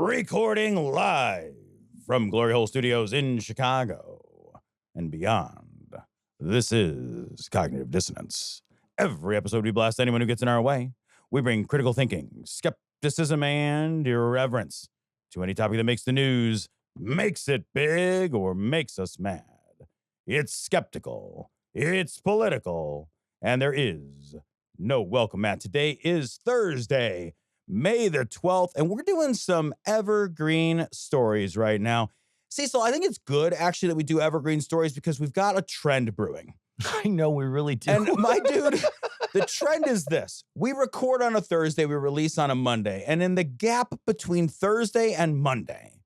recording live from Glory Hole Studios in Chicago and beyond. This is Cognitive Dissonance. Every episode we blast anyone who gets in our way. We bring critical thinking, skepticism, and irreverence to any topic that makes the news, makes it big, or makes us mad. It's skeptical, it's political, and there is no welcome mat. Today is Thursday, May the 12th, and we're doing some evergreen stories right now. Cecil, I think it's good, actually, that we do evergreen stories because we've got a trend brewing. I know, we really do. And my dude, the trend is this. We record on a Thursday, we release on a Monday, and in the gap between Thursday and Monday,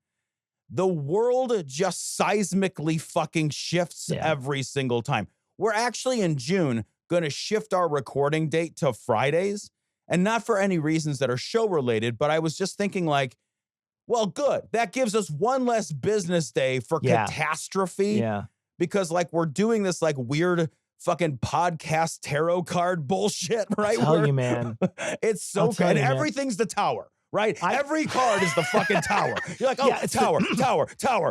the world just seismically fucking shifts every single time. We're actually in June going to shift our recording date to Fridays. And not for any reasons that are show related, but I was just thinking like, well, good. That gives us one less business day for catastrophe. Yeah. Because like we're doing this like weird fucking podcast tarot card bullshit, right? I tell you, man. It's so good. And everything's the tower, right? Every card is the fucking tower. You're like, oh, tower.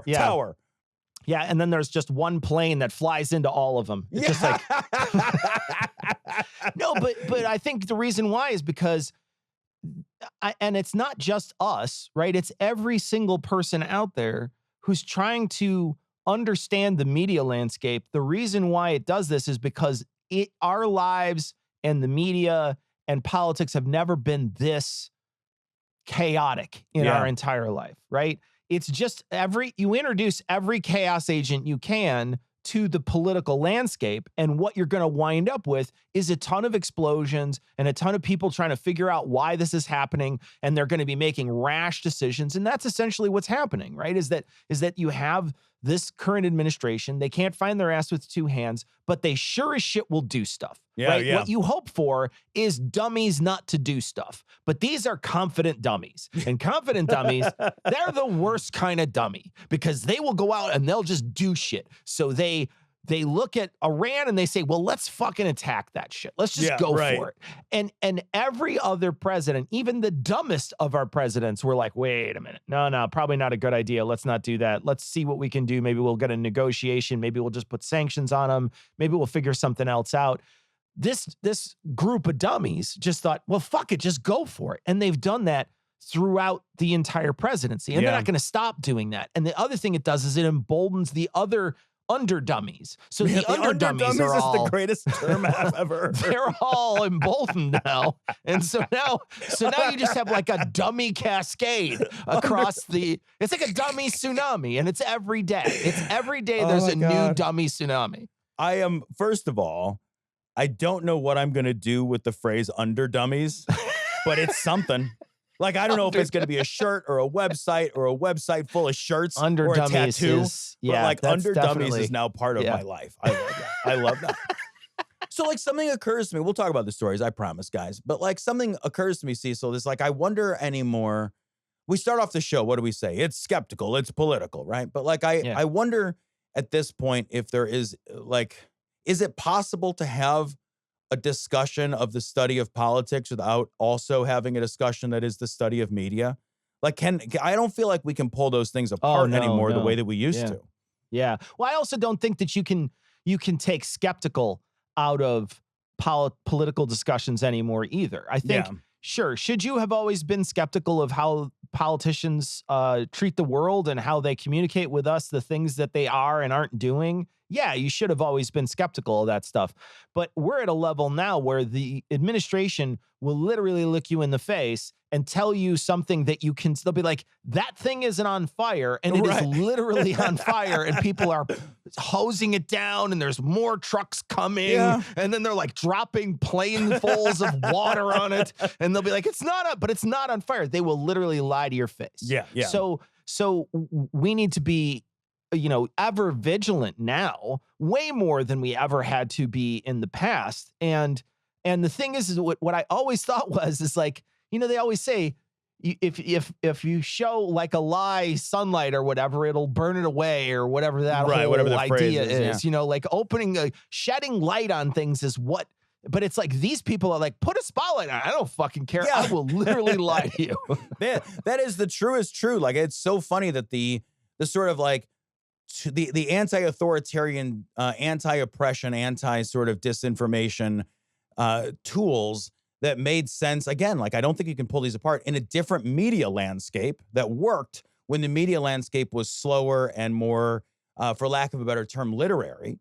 Tower. Yeah, and then there's just one plane that flies into all of them. It's just like no, but I think the reason why is because, and it's not just us, right? It's every single person out there who's trying to understand the media landscape. The reason why it does this is because our lives and the media and politics have never been this chaotic in our entire life, right? It's just you introduce every chaos agent you can to the political landscape, and what you're going to wind up with is a ton of explosions and a ton of people trying to figure out why this is happening, and they're going to be making rash decisions, and that's essentially what's happening, right? Is that you have this current administration, they can't find their ass with two hands, but they sure as shit will do stuff. Right? What you hope for is dummies not to do stuff. But these are confident dummies. And confident dummies, they're the worst kind of dummy because they will go out and they'll just do shit. So they look at Iran and they say, well, let's fucking attack that shit. Let's just go for it. And every other president, even the dumbest of our presidents, were like, wait a minute. No, probably not a good idea. Let's not do that. Let's see what we can do. Maybe we'll get a negotiation. Maybe we'll just put sanctions on them. Maybe we'll figure something else out. This group of dummies just thought, well, fuck it, just go for it. And they've done that throughout the entire presidency. And they're not going to stop doing that. And the other thing it does is it emboldens the other underdummies. So the underdummies are all the greatest term I've ever heard. They're all emboldened now. And so now you just have like a dummy cascade across it's like a dummy tsunami, and it's every day. It's every day there's a new dummy tsunami. First of all, I don't know what I'm going to do with the phrase under dummies, but it's something. Like, I don't know if it's going to be a shirt or a website full of shirts under or a dummies tattoo. But like under dummies is now part of my life. I love that. I love that. So like something occurs to me. We'll talk about the stories, I promise, guys. But like something occurs to me, Cecil, is like, I wonder anymore. We start off the show. What do we say? It's skeptical. It's political, right? But like, I wonder at this point if there is like, is it possible to have a discussion of the study of politics without also having a discussion that is the study of media? Like, I don't feel like we can pull those things apart anymore the way that we used to. Yeah. Well, I also don't think that you can take skeptical out of political discussions anymore either. I think, sure, should you have always been skeptical of how politicians treat the world and how they communicate with us, the things that they are and aren't doing? Yeah, you should have always been skeptical of that stuff. But we're at a level now where the administration will literally look you in the face and tell you something that they'll be like, that thing isn't on fire. And it is literally on fire. And people are hosing it down and there's more trucks coming. Yeah. And then they're like dropping planefuls of water on it. And they'll be like, it's not on fire. They will literally lie to your face. Yeah. So we need to be, ever vigilant now, way more than we ever had to be in the past. And the thing is what I always thought is like, they always say, if you show like a lie sunlight or whatever, it'll burn it away or whatever that whole idea is. Like shedding light on things is what But it's like these people are like, put a spotlight on it. I don't fucking care. Yeah. I will literally lie to you. That is the truest true. Like, it's so funny that the sort of like the anti-authoritarian, anti-oppression, anti-sort of disinformation tools that made sense. Again, like, I don't think you can pull these apart in a different media landscape that worked when the media landscape was slower and more, for lack of a better term, literary.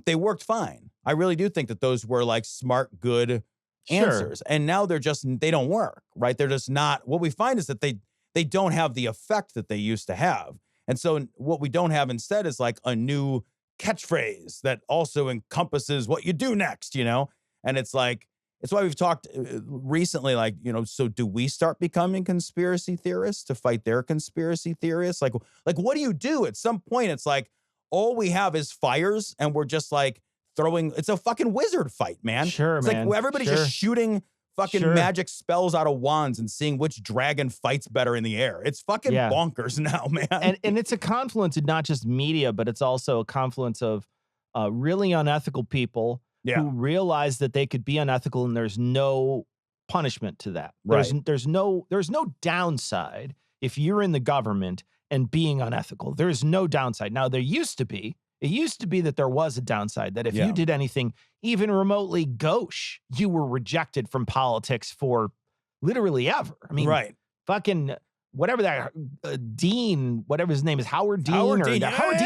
They worked fine. I really do think that those were like smart, good answers. And now they don't work, right? They're just not. What we find is that they don't have the effect that they used to have. And so what we don't have instead is like a new catchphrase that also encompasses what you do next, you know? And it's like, it's why we've talked recently, like, you know, so do we start becoming conspiracy theorists to fight their conspiracy theorists? Like what do you do? At some point, it's like, all we have is fires, and we're just like it's a fucking wizard fight, man. Sure, it's man. like everybody's just shooting fucking magic spells out of wands and seeing which dragon fights better in the air. It's fucking bonkers now, man. And it's a confluence of not just media, but it's also a confluence of really unethical people who realize that they could be unethical, and there's no punishment to that. There's no downside if you're in the government and being unethical. There's no downside. Now, it used to be that there was a downside, that if you did anything even remotely gauche, you were rejected from politics for literally ever. I mean, fucking whatever that Dean, whatever his name is, Howard Dean. Howard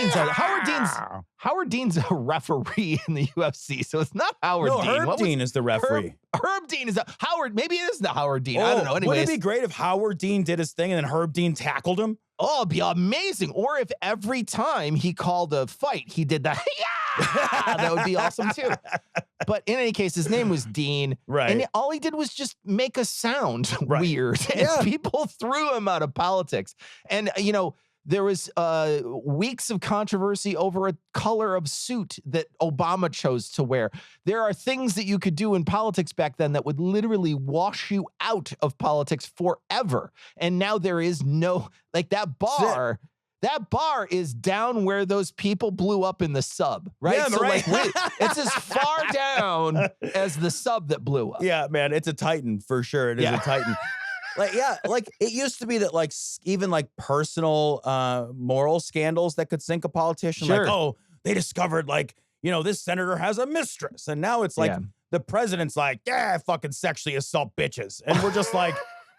Dean's a referee in the UFC, so it's not Howard Dean. Herb Dean is the referee. Herb Dean is Howard. Maybe it is the Howard Dean. I don't know. Anyways, wouldn't it be great if Howard Dean did his thing and then Herb Dean tackled him? Oh, it'd be amazing. Or if every time he called a fight, he did that. That would be awesome too. But in any case, his name was Dean. Right. And all he did was just make a sound weird. And people threw him out of politics. And, you know, there was weeks of controversy over a color of suit that Obama chose to wear. There are things that you could do in politics back then that would literally wash you out of politics forever. And now there is no, like, that bar. That bar is down where those people blew up in the sub, right? Yeah, so like, it's as far down as the sub that blew up. Yeah, man, it's a titan for sure. It is a titan. Like it used to be that like even like personal moral scandals that could sink a politician. Like, oh, they discovered like, you know, this senator has a mistress. And now it's like the president's like, yeah, I fucking sexually assault bitches. And we're just like,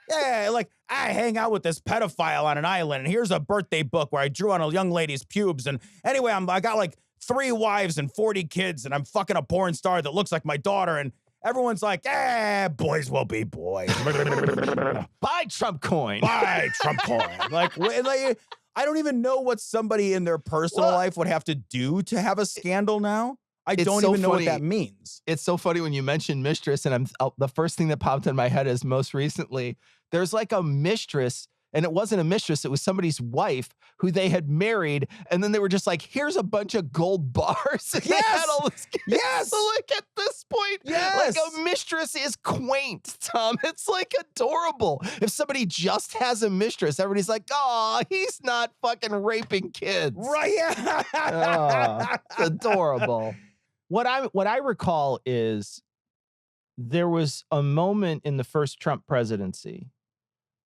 yeah, like I hang out with this pedophile on an island, and here's a birthday book where I drew on a young lady's pubes. And anyway, I got like 3 wives and 40 kids, and I'm fucking a porn star that looks like my daughter. And everyone's like, boys will be boys. Buy Trump coin. Buy Trump coin. Like, I don't even know what somebody in their personal life would have to do to have a scandal now. I don't even know what that means. It's so funny when you mention mistress, and the first thing that popped in my head is most recently, there's like a mistress, and it wasn't a mistress, it was somebody's wife who they had married, and then they were just like, here's a bunch of gold bars. And they had all this. So like at this point, like a mistress is quaint, Tom. It's like adorable. If somebody just has a mistress, everybody's like, oh, he's not fucking raping kids. Right. It's adorable. What I recall is there was a moment in the first Trump presidency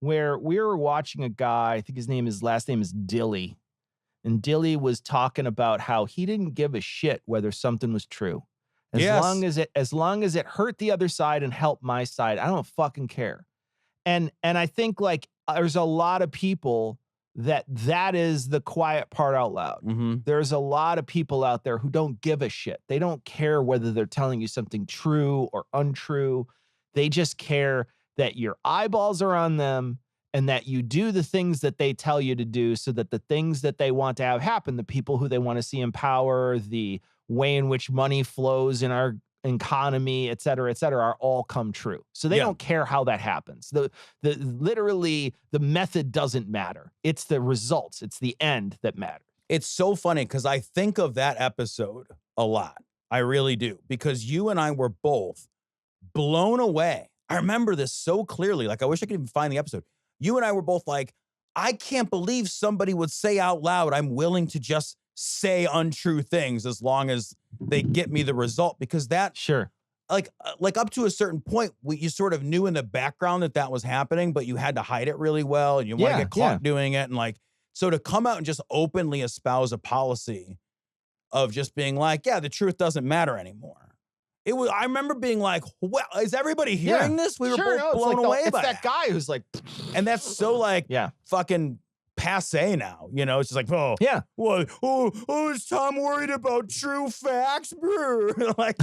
where we were watching a guy, I think his last name is Dilly. And Dilly was talking about how he didn't give a shit whether something was true. As long as it hurt the other side and helped my side, I don't fucking care. And I think like there's a lot of people that is the quiet part out loud. Mm-hmm. There's a lot of people out there who don't give a shit. They don't care whether they're telling you something true or untrue. They just care that your eyeballs are on them and that you do the things that they tell you to do so that the things that they want to have happen, the people who they want to see in power, the way in which money flows in our economy, et cetera, are all come true. So they don't care how that happens. Literally the method doesn't matter. It's the results. It's the end that matters. It's so funny because I think of that episode a lot. I really do. Because you and I were both blown away. I remember this so clearly. Like, I wish I could even find the episode. You and I were both like, I can't believe somebody would say out loud, I'm willing to just say untrue things as long as they get me the result, because that like up to a certain point, you sort of knew in the background that was happening, but you had to hide it really well, and you want to get caught doing it. And like, so to come out and just openly espouse a policy of just being like, yeah, the truth doesn't matter anymore. I remember being like, well, is everybody hearing this? We were both blown away by that guy who's like, and that's so like, fucking passe now, you know. It's just like, is Tom worried about true facts? Like,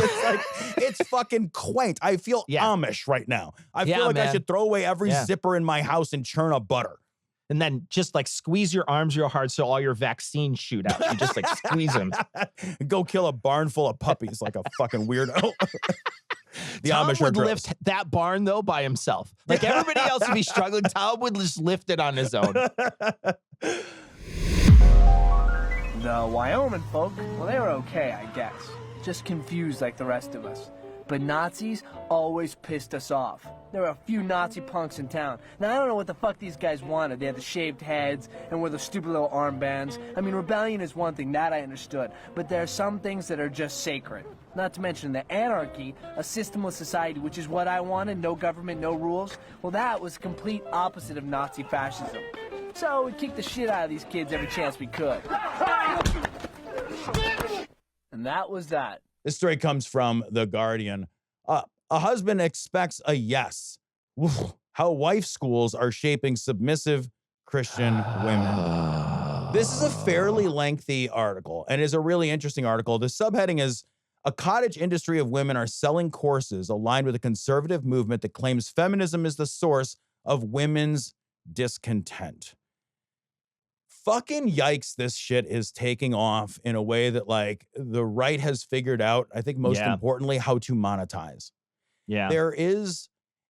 it's fucking quaint. I feel Amish right now. I feel like I should throw away every zipper in my house and churn up butter. And then just like squeeze your arms real hard so all your vaccines shoot out. You just like squeeze them. Go kill a barn full of puppies like a fucking weirdo. Tom would lift that barn though by himself. Like everybody else would be struggling. Tom would just lift it on his own. The Wyoming folk, well, they were okay, I guess. Just confused like the rest of us. But Nazis always pissed us off. There were a few Nazi punks in town. Now, I don't know what the fuck these guys wanted. They had the shaved heads and wore the stupid little armbands. I mean, rebellion is one thing, that I understood. But there are some things that are just sacred. Not to mention the anarchy, a systemless society, which is what I wanted, no government, no rules. Well, that was the complete opposite of Nazi fascism. So we kicked the shit out of these kids every chance we could. And that was that. This story comes from The Guardian. A husband expects a yes. How wife schools are shaping submissive Christian women. This is a fairly lengthy article and is a really interesting article. The subheading is, a cottage industry of women are selling courses aligned with a conservative movement that claims feminism is the source of women's discontent. Fucking yikes, this shit is taking off in a way that like the right has figured out, I think most importantly, how to monetize. Yeah. There is,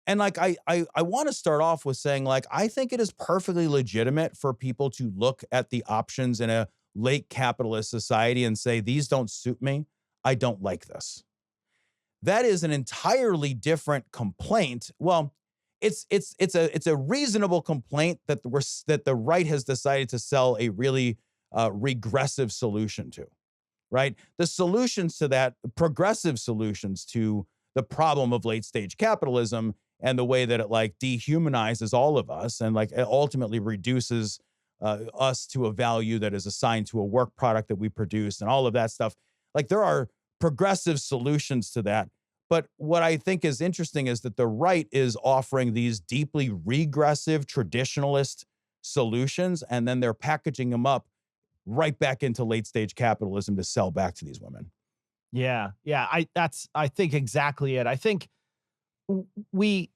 and like I want to start off with saying like, I think it is perfectly legitimate for people to look at the options in a late capitalist society and say, these don't suit me. I don't like this. That is an entirely different complaint. Well, it's a reasonable complaint that the right has decided to sell a really regressive solution to, right? The solutions to that, progressive solutions to the problem of late stage capitalism and the way that it like dehumanizes all of us and like it ultimately reduces us to a value that is assigned to a work product that we produce and all of that stuff. Like there are progressive solutions to that. But what I think is interesting is that the right is offering these deeply regressive traditionalist solutions, and then they're packaging them up right back into late stage capitalism to sell back to these women. Yeah. I think exactly it. I think one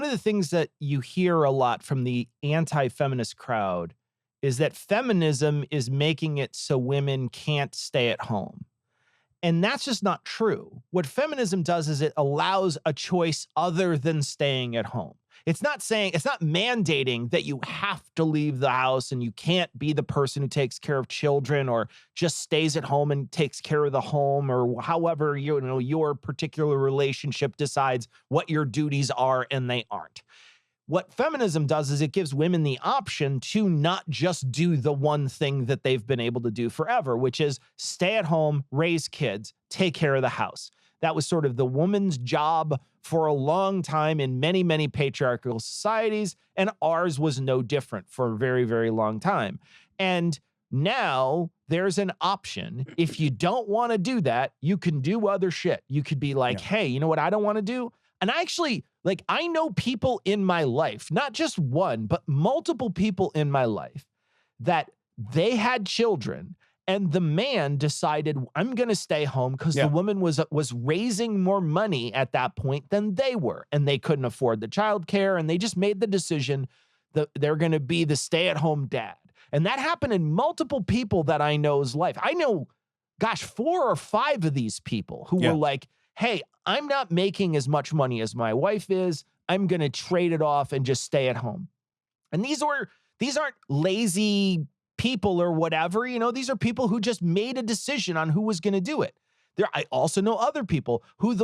of the things that you hear a lot from the anti-feminist crowd is that feminism is making it so women can't stay at home. And that's just not true. What feminism does is it allows a choice other than staying at home. It's not mandating that you have to leave the house and you can't be the person who takes care of children or just stays at home and takes care of the home or however your particular relationship decides what your duties are and they aren't. What feminism does is it gives women the option to not just do the one thing that they've been able to do forever, which is stay at home, raise kids, take care of the house. That was sort of the woman's job for a long time in many, many patriarchal societies, and ours was no different for a very, very long time. And now there's an option. If you don't want to do that, you can do other shit. You could be like, hey, you know what I don't want to do? And I know people in my life, not just one, but multiple people in my life that they had children and the man decided, I'm going to stay home because the woman was raising more money at that point than they were. And they couldn't afford the childcare. And they just made the decision that they're going to be the stay-at-home dad. And that happened in multiple people that I know's life. I know, 4 or 5 of these people who were like, hey, I'm not making as much money as my wife is. I'm going to trade it off and just stay at home. And these aren't lazy people or whatever. These are people who just made a decision on who was going to do it. I also know other people who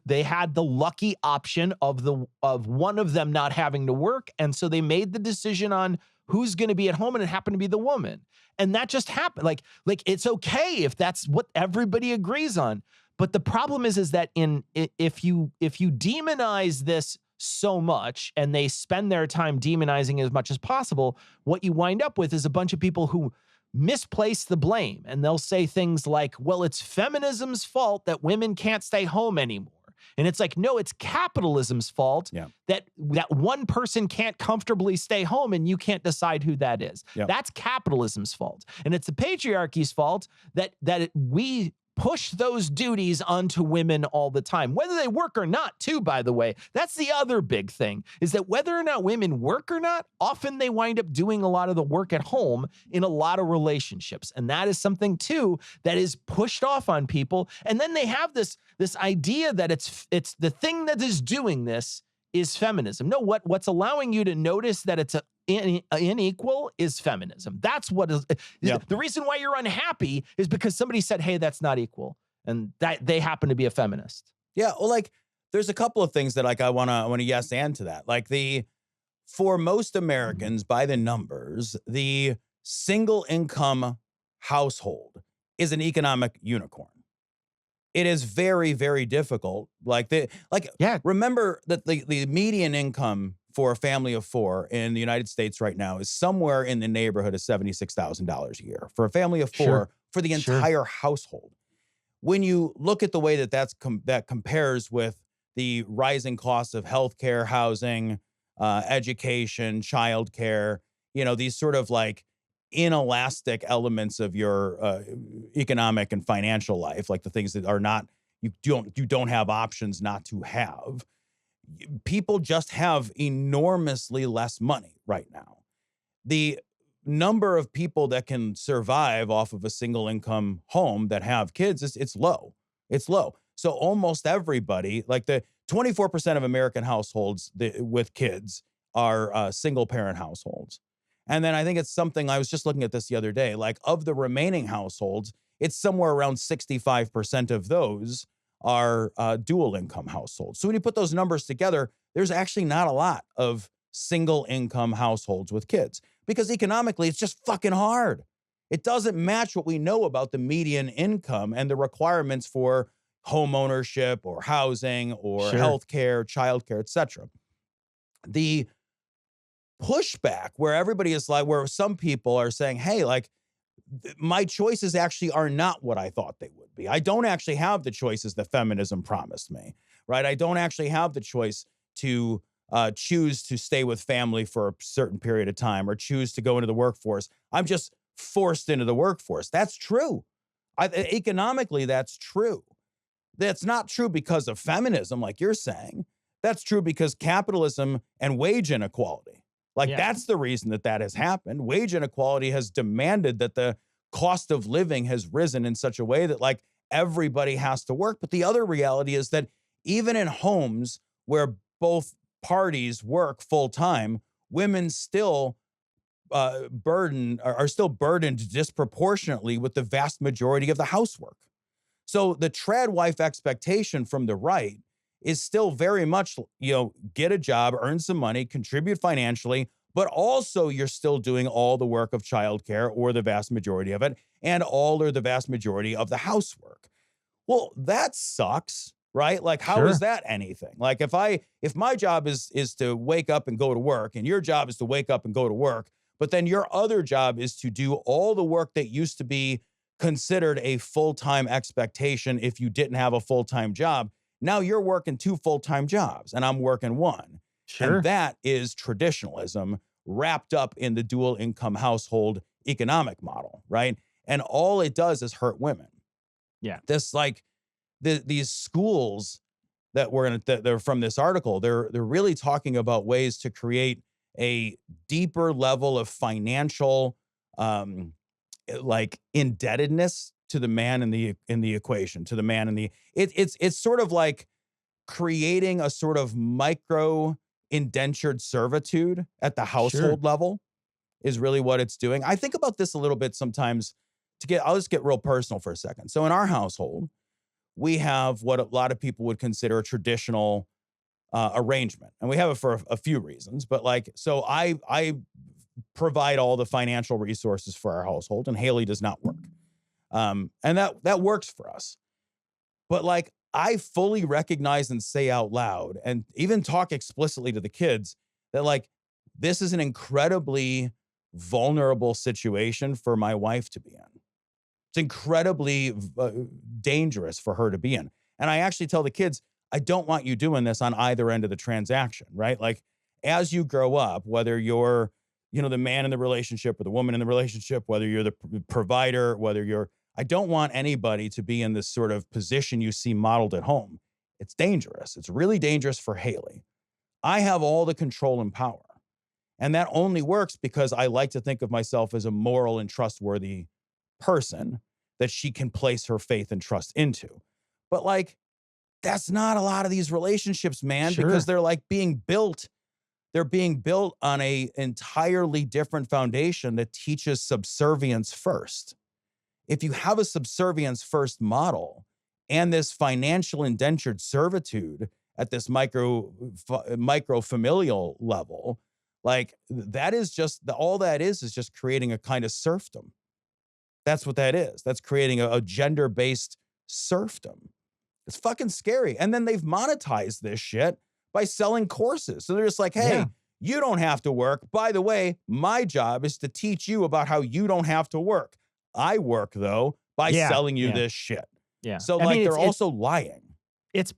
they had the lucky option of one of them not having to work. And so they made the decision on who's going to be at home, and it happened to be the woman. And that just happened. Like it's okay if that's what everybody agrees on. But the problem is that if you demonize this so much and they spend their time demonizing as much as possible, what you wind up with is a bunch of people who misplace the blame, and they'll say things like, well, it's feminism's fault that women can't stay home anymore. And it's like, no, it's capitalism's fault that one person can't comfortably stay home and you can't decide who that is. That's capitalism's fault. And it's the patriarchy's fault that we push those duties onto women all the time, whether they work or not, too, by the way. That's the other big thing, is that whether or not women work or not, often they wind up doing a lot of the work at home in a lot of relationships. And that is something, too, that is pushed off on people. And then they have this idea that it's the thing that is doing this is feminism. No, what's allowing you to notice that it's unequal is feminism. That's what is the reason why you're unhappy, is because somebody said, hey, that's not equal, and that they happen to be a feminist. Yeah, well, like, there's a couple of things that, like, I want to yes and to that. Like, for most Americans, by the numbers, the single income household is an economic unicorn. It is very, very difficult. Remember that the median income for a family of four in the United States right now is somewhere in the neighborhood of $76,000 a year for a family of four for the entire household. When you look at the way that compares with the rising costs of healthcare, housing, education, childcare, these sort of like inelastic elements of your economic and financial life, like the things that are not, you don't have options not to have. People just have enormously less money right now. The number of people that can survive off of a single income home that have kids, it's low. It's low. So almost everybody, like the 24% of American households with kids are single parent households. And then I think it's something, I was just looking at this the other day, like of the remaining households, it's somewhere around 65% of those are dual income households. So when you put those numbers together, there's actually not a lot of single income households with kids, because economically it's just fucking hard. It doesn't match what we know about the median income and the requirements for home ownership or housing or healthcare, childcare, etc. The pushback where everybody is like, where some people are saying, hey, like, my choices actually are not what I thought they would be. I don't actually have the choices that feminism promised me, right? I don't actually have the choice to choose to stay with family for a certain period of time or choose to go into the workforce. I'm just forced into the workforce. That's true. Economically, that's true. That's not true because of feminism, like you're saying. That's true because capitalism and wage inequality. That's the reason that has happened. Wage inequality has demanded that the cost of living has risen in such a way that, like, everybody has to work. But the other reality is that even in homes where both parties work full time, women still are still burdened disproportionately with the vast majority of the housework. So the trad wife expectation from the right is still very much, get a job, earn some money, contribute financially, but also you're still doing all the work of childcare, or the vast majority of it, and all or the vast majority of the housework. Well, that sucks, right? Like, how is that anything? Like, if my job is to wake up and go to work, and your job is to wake up and go to work, but then your other job is to do all the work that used to be considered a full-time expectation if you didn't have a full-time job. Now you're working 2 full-time jobs and I'm working 1. And that is traditionalism wrapped up in the dual income household economic model, right? And all it does is hurt women. Yeah. This, like, these schools that they're from this article, they're really talking about ways to create a deeper level of financial like indebtedness to the man in the equation, to the man in the it's sort of like creating a sort of micro indentured servitude at the household level is really what it's doing. I think about this a little bit sometimes I'll just get real personal for a second. So in our household, we have what a lot of people would consider a traditional arrangement. And we have it for a few reasons, but like, so I provide all the financial resources for our household, and Haley does not work. And that works for us. But like, I fully recognize and say out loud and even talk explicitly to the kids that like, this is an incredibly vulnerable situation for my wife to be in. It's incredibly dangerous for her to be in. And I actually tell the kids, I don't want you doing this on either end of the transaction, right? Like, as you grow up, whether you're, you know, the man in the relationship or the woman in the relationship, whether you're the provider, whether you're, I don't want anybody to be in this sort of position you see modeled at home. It's dangerous. It's really dangerous for Haley. I have all the control and power. And that only works because I like to think of myself as a moral and trustworthy person that she can place her faith and trust into. But like, that's not a lot of these relationships, man, because they're like being built. They're being built on a entirely different foundation that teaches subservience first. If you have a subservience first model and this financial indentured servitude at this micro familial level, like that is just all that is just creating a kind of serfdom. That's what that is. That's creating a gender-based serfdom. It's fucking scary. And then they've monetized this shit by selling courses. So they're just like, hey, you don't have to work. By the way, my job is to teach you about how you don't have to work. I work, though, by selling you this shit. Yeah. So like they're also lying. It's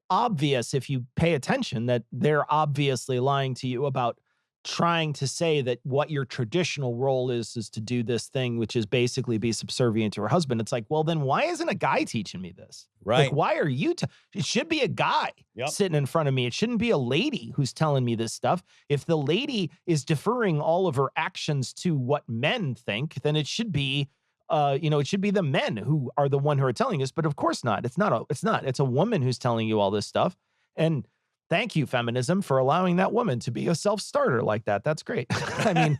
obvious if you pay attention that they're obviously lying to you about trying to say that what your traditional role is to do this thing, which is basically be subservient to her husband. It's like, well, then why isn't a guy teaching me this? Right. Like, why are you? It should be a guy sitting in front of me. It shouldn't be a lady who's telling me this stuff. If the lady is deferring all of her actions to what men think, then it should be, it should be the men who are the one who are telling us. But of course not. It's not. It's a woman who's telling you all this stuff. And thank you, feminism, for allowing that woman to be a self-starter like that. That's great. I mean,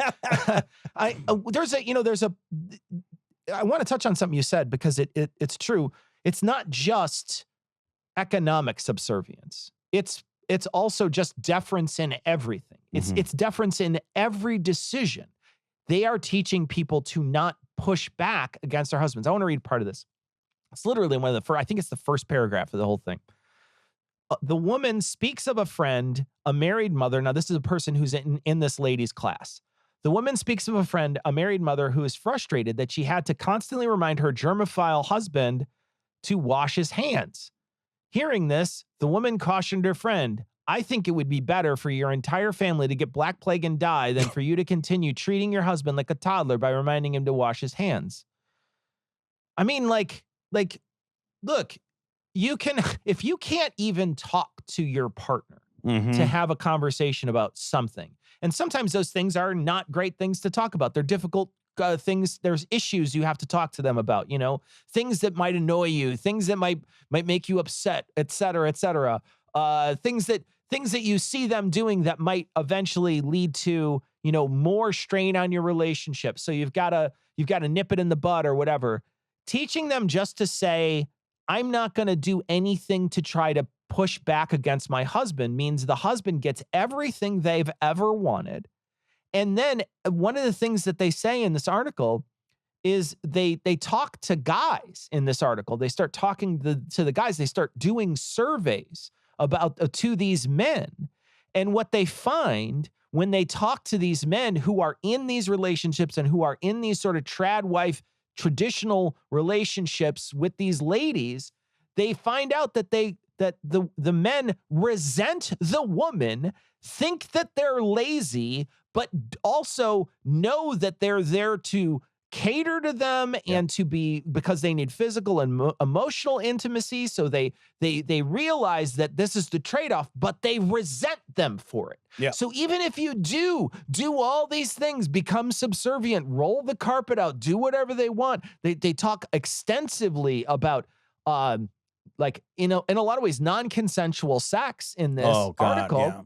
I want to touch on something you said because it's true. It's not just economic subservience. It's also just deference in everything. It's deference in every decision. They are teaching people to not push back against their husbands. I want to read part of this. It's literally one of the first, I think it's the first paragraph of the whole thing. The woman speaks of a friend, a married mother. Now, this is a person who's in this lady's class. The woman speaks of a friend, a married mother, who is frustrated that she had to constantly remind her germophile husband to wash his hands. Hearing this, the woman cautioned her friend, I think it would be better for your entire family to get black plague and die than for you to continue treating your husband like a toddler by reminding him to wash his hands. I mean, like, look, if you can't even talk to your partner to have a conversation about something, and sometimes those things are not great things to talk about. They're difficult things. There's issues you have to talk to them about, things that might annoy you, things that might make you upset, et cetera, things that you see them doing that might eventually lead to, more strain on your relationship. So you've got to nip it in the bud or whatever. Teaching them just to say, I'm not going to do anything to try to push back against my husband means the husband gets everything they've ever wanted. And then one of the things that they say in this article is they talk to guys in this article. They start talking to the guys. They start doing surveys about to these men. And what they find when they talk to these men who are in these relationships and who are in these sort of trad wife traditional relationships with these ladies, they find out that the men resent the woman, think that they're lazy, but also know that they're there to cater to them and to be, because they need physical and emotional intimacy. So they realize that this is the trade-off, but they resent them for it. Yeah. So even if you do all these things, become subservient, roll the carpet out, do whatever they want. They talk extensively about like, in a lot of ways, non-consensual sex in this article. Yeah.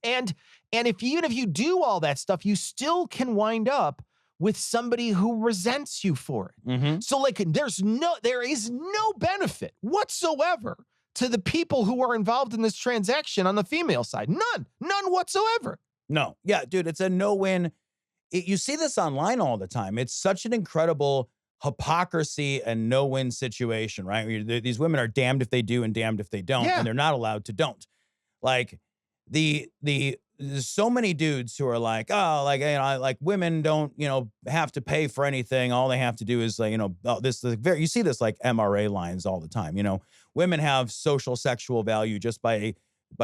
And even if you do all that stuff, you still can wind up with somebody who resents you for it. So like there is no benefit whatsoever to the people who are involved in this transaction on the female side. None whatsoever. No. Yeah, dude, it's a no-win. You see this online all the time. It's such an incredible hypocrisy and no-win situation, right? These women are damned if they do and damned if they don't, Yeah. and they're not allowed to don't. Like there's so many dudes who are like, oh, like, you know, like women don't, you know, have to pay for anything. All they have to do is, like, you know, you see this like MRA lines all the time. You know, women have social sexual value just by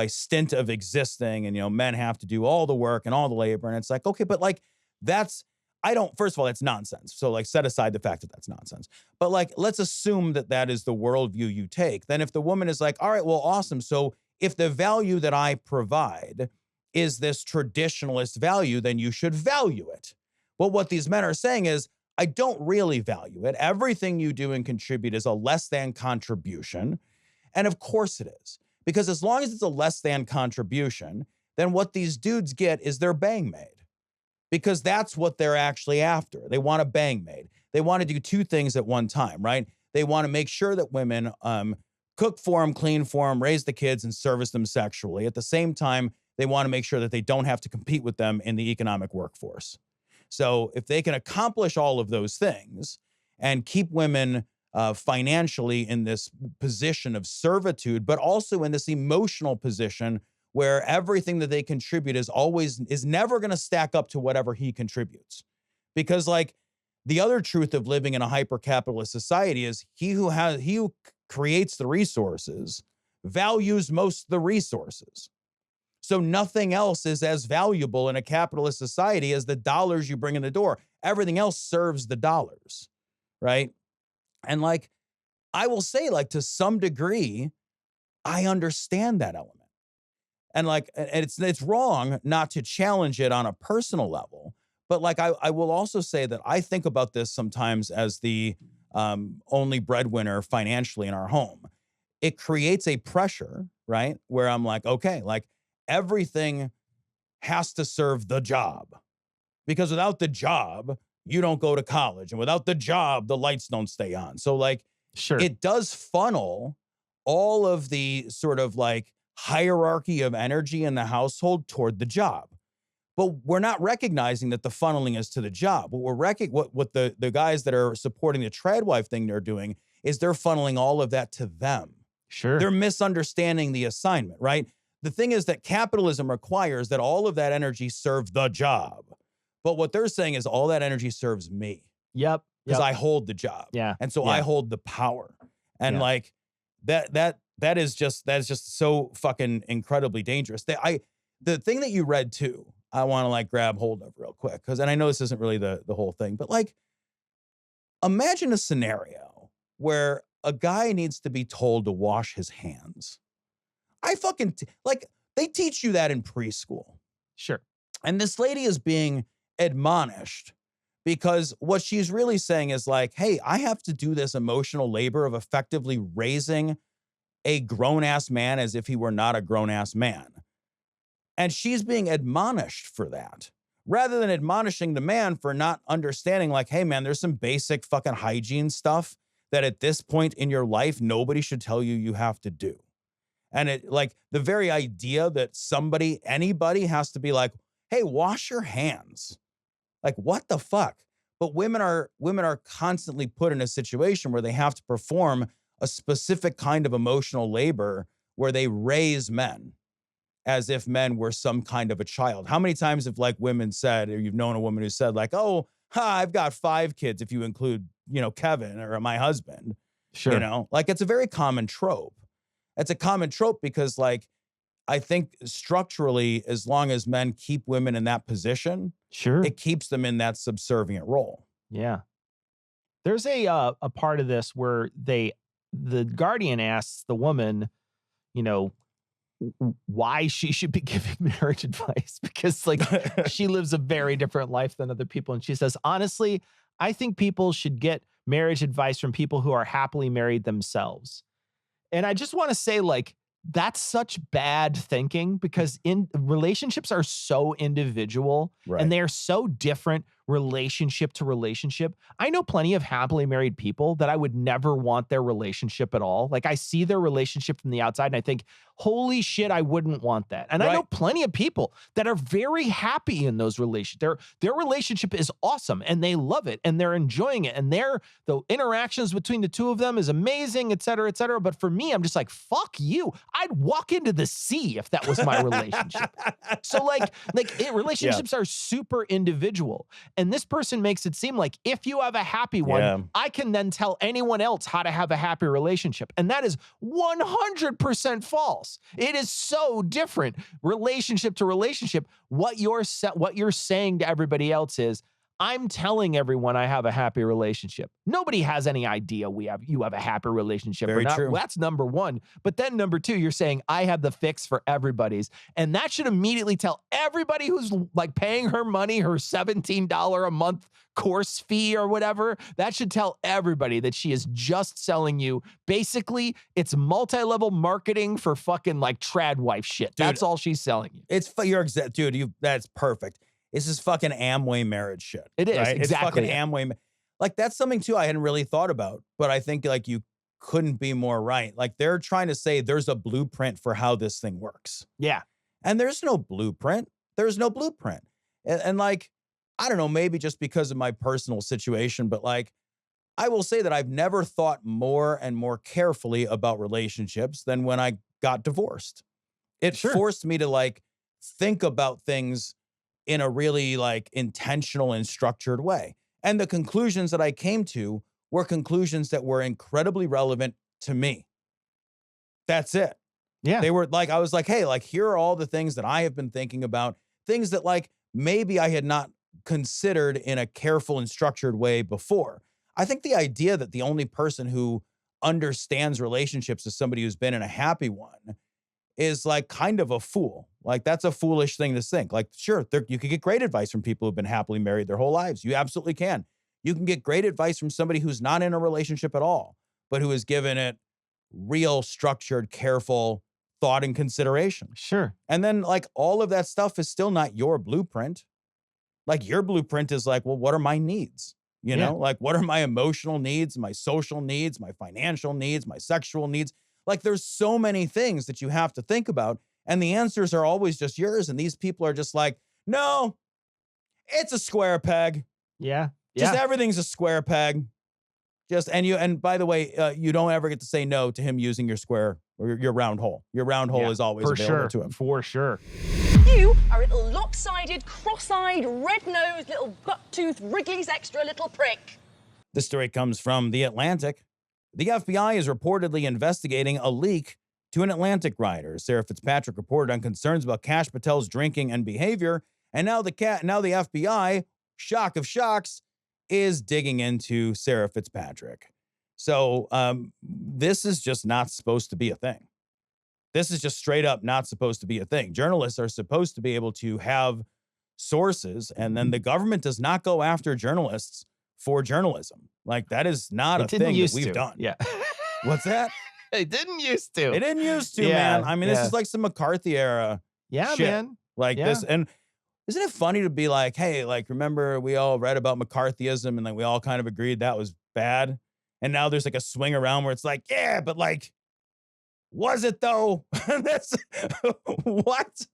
stint of existing, and, you know, men have to do all the work and all the labor. And it's like, okay, but like first of all, that's nonsense. So like set aside the fact that that's nonsense. But like, let's assume that that is the worldview you take. Then if the woman is like, all right, well, awesome. So if the value that I provide is this traditionalist value, then you should value it. Well, what these men are saying is, I don't really value it. Everything you do and contribute is a less than contribution. And of course it is. Because as long as it's a less than contribution, then what these dudes get is their bang maid. Because that's what they're actually after. They want a bang maid. They want to do two things at one time, right? They want to make sure that women cook for them, clean for them, raise the kids, and service them sexually. At the same time, they want to make sure that they don't have to compete with them in the economic workforce. So if they can accomplish all of those things and keep women financially in this position of servitude, but also in this emotional position where everything that they contribute is never going to stack up to whatever he contributes. Because like the other truth of living in a hyper-capitalist society is he who creates the resources values most of the resources. So nothing else is as valuable in a capitalist society as the dollars you bring in the door. Everything else serves the dollars, right? And like, I will say, like, to some degree, I understand that element. And like, it's wrong not to challenge it on a personal level. But like, I will also say that I think about this sometimes as the only breadwinner financially in our home. It creates a pressure, right? Where I'm like, okay, like everything has to serve the job, because without the job, you don't go to college. And without the job, the lights don't stay on. So like, Sure. It does funnel all of the sort of like hierarchy of energy in the household toward the job. But we're not recognizing that the funneling is to the job. What the guys that are supporting the tradwife thing they're doing is they're funneling all of that to them. Sure. They're misunderstanding the assignment, right? The thing is that capitalism requires that all of that energy serve the job. But what they're saying is all that energy serves me. Yep. Because I hold the job. Yeah. And so Yeah. I hold the power. And Yeah. like that is just so fucking incredibly dangerous. The thing that you read too, I want to like grab hold of real quick. And I know this isn't really the whole thing, but like imagine a scenario where a guy needs to be told to wash his hands. Like they teach you that in preschool. Sure. And this lady is being admonished because what she's really saying is like, hey, I have to do this emotional labor of effectively raising a grown-ass man as if he were not a grown-ass man. And she's being admonished for that, rather than admonishing the man for not understanding like, hey, man, there's some basic fucking hygiene stuff that at this point in your life, nobody should tell you you have to do. And it like the very idea that anybody has to be like, hey, wash your hands. Like, what the fuck? But women are constantly put in a situation where they have to perform a specific kind of emotional labor where they raise men as if men were some kind of a child. How many times have like women said, or you've known a woman who said like, oh, I've got 5 kids if you include, Kevin or my husband. Sure. Like it's a very common trope. It's a common trope because like, I think structurally, as long as men keep women in that position, Sure. it keeps them in that subservient role. Yeah. There's a part of this where the guardian asks the woman, why she should be giving marriage advice, because like she lives a very different life than other people. And she says, honestly, I think people should get marriage advice from people who are happily married themselves. And I just want to say, like, that's such bad thinking, because relationships are so individual Right. and they are so different relationship to relationship. I know plenty of happily married people that I would never want their relationship at all. Like I see their relationship from the outside and I think, holy shit, I wouldn't want that. And I know plenty of people that are very happy in those relationships. Their relationship is awesome and they love it and they're enjoying it. And the interactions between the two of them is amazing, et cetera, et cetera. But for me, I'm just like, fuck you. I'd walk into the sea if that was my relationship. So relationships are super individual. And this person makes it seem like if you have a happy one, I can then tell anyone else how to have a happy relationship. And that is 100% false. It is so different. Relationship to relationship. What you're saying to everybody else is, I'm telling everyone I have a happy relationship. Nobody has any idea you have a happy relationship Very or not. true. Well, that's number one. But then number two, you're saying I have the fix for everybody's. And that should immediately tell everybody who's like paying her money, her $17 a month course fee or whatever. That should tell everybody that she is just selling you. Basically, it's multi-level marketing for fucking like trad wife shit. Dude, that's all she's selling you. That's perfect. This is fucking Amway marriage shit. It is, right? exactly. It's fucking Amway. Like, that's something, too, I hadn't really thought about. But I think, like, you couldn't be more right. Like, they're trying to say there's a blueprint for how this thing works. Yeah. And there's no blueprint. There's no blueprint. And like, I don't know, maybe just because of my personal situation, but, like, I will say that I've never thought more and more carefully about relationships than when I got divorced. It forced me to, like, think about things in a really like intentional and structured way. And the conclusions that I came to were conclusions that were incredibly relevant to me. That's it. Yeah. They were like, I was like, hey, like, here are all the things that I have been thinking about, things that like maybe I had not considered in a careful and structured way before. I think the idea that the only person who understands relationships is somebody who's been in a happy one is like kind of a fool. Like, that's a foolish thing to think. Like, sure, you could get great advice from people who've been happily married their whole lives. You absolutely can. You can get great advice from somebody who's not in a relationship at all, but who has given it real, structured, careful thought and consideration. Sure. And then like all of that stuff is still not your blueprint. Like, your blueprint is like, well, what are my needs? You know, like, what are my emotional needs, my social needs, my financial needs, my sexual needs? Like, there's so many things that you have to think about. And the answers are always just yours. And these people are just like, no, it's a square peg. Yeah. Just everything's a square peg. And by the way, you don't ever get to say no to him using your square or your round hole. Your round hole is always available to him. For sure. You are a little lopsided, cross-eyed, red-nosed, little buck-toothed, Wrigley's extra little prick. This story comes from The Atlantic. The FBI is reportedly investigating a leak to an Atlantic rider. Sarah Fitzpatrick reported on concerns about Kash Patel's drinking and behavior, and now the FBI, shock of shocks, is digging into Sarah Fitzpatrick. So this is just not supposed to be a thing. This is just straight up not supposed to be a thing. Journalists are supposed to be able to have sources, and then the government does not go after journalists for journalism. Like, that is not a thing that we've done. Yeah. What's that? They didn't used to. It didn't used to, man. I mean, this is like some McCarthy era shit. Man. Like this. And isn't it funny to be like, hey, like, remember we all read about McCarthyism and like we all kind of agreed that was bad. And now there's like a swing around where it's like, yeah, but like, was it though? That's what?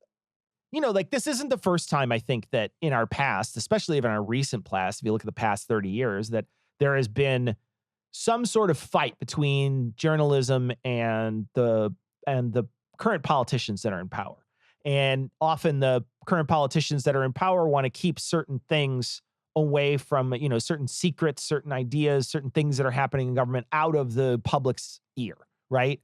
You know, like, this isn't the first time, I think, that in our past, especially in our recent past, if you look at the past 30 years, that there has been some sort of fight between journalism and the current politicians that are in power. And often the current politicians that are in power want to keep certain things away from, you know, certain secrets, certain ideas, certain things that are happening in government out of the public's ear, right?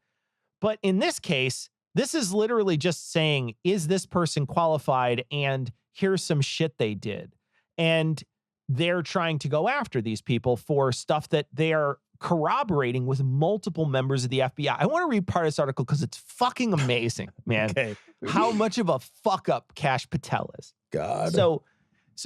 But in this case, this is literally just saying, is this person qualified? And here's some shit they did. And they're trying to go after these people for stuff that they are corroborating with multiple members of the FBI. I want to read part of this article because it's fucking amazing, man. Okay. How much of a fuck up Kash Patel is. God. So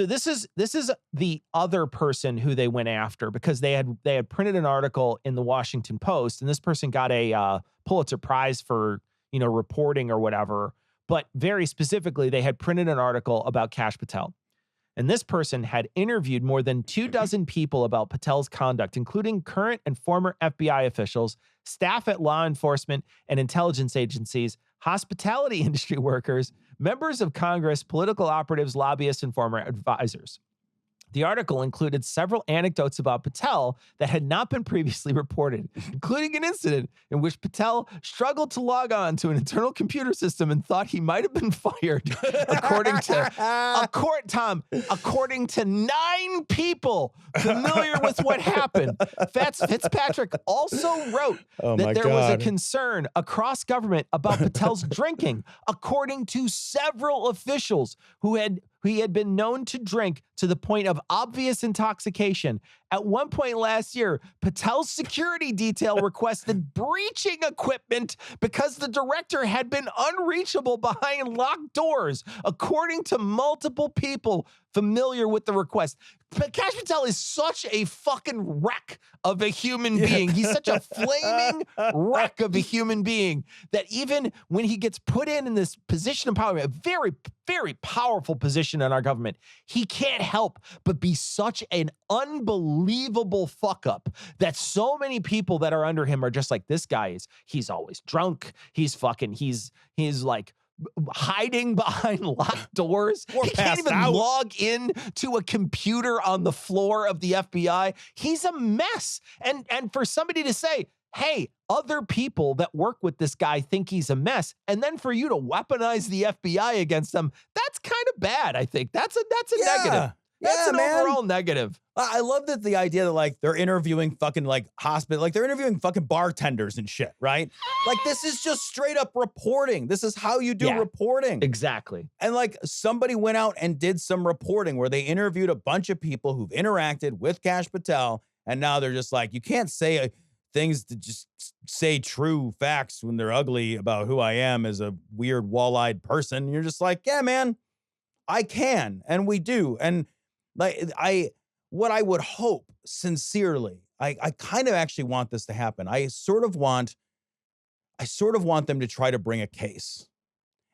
this is the other person who they went after, because they had printed an article in the Washington Post, and this person got a Pulitzer Prize for, you know, reporting or whatever. But very specifically, they had printed an article about Kash Patel. And this person had interviewed more than 24 people about Patel's conduct, including current and former FBI officials, staff at law enforcement and intelligence agencies, hospitality industry workers, members of Congress, political operatives, lobbyists, and former advisors. The article included several anecdotes about Patel that had not been previously reported, including an incident in which Patel struggled to log on to an internal computer system and thought he might have been fired, according to 9 people familiar with what happened. Fitzpatrick also wrote that there was a concern across government about Patel's drinking, according to several officials who he had been known to drink to the point of obvious intoxication. At one point last year, Patel's security detail requested breaching equipment because the director had been unreachable behind locked doors, according to multiple people familiar with the request. Kash Patel is such a fucking wreck of a human being. He's such a flaming wreck of a human being that even when he gets put in this position of power, a very, very powerful position in our government, he can't help but be such an unbelievable fuck up that so many people that are under him are just like, this guy he's always drunk. He's like hiding behind locked doors. He can't even log in to a computer on the floor of the FBI. He's a mess. And for somebody to say, hey, other people that work with this guy think he's a mess, and then for you to weaponize the FBI against them, that's kind of bad, I think. That's a negative. That's an overall negative. I love that the idea that like they're interviewing fucking like hospital, like they're interviewing fucking bartenders and shit, right? Like this is just straight up reporting. This is how you do reporting. Exactly. And like somebody went out and did some reporting where they interviewed a bunch of people who've interacted with Kash Patel, and now they're just like, you can't say things to just say true facts when they're ugly about who I am as a weird wall-eyed person. You're just like, yeah, man, I can, and we do. And like what I would hope sincerely, I kind of actually want this to happen. I sort of want them to try to bring a case.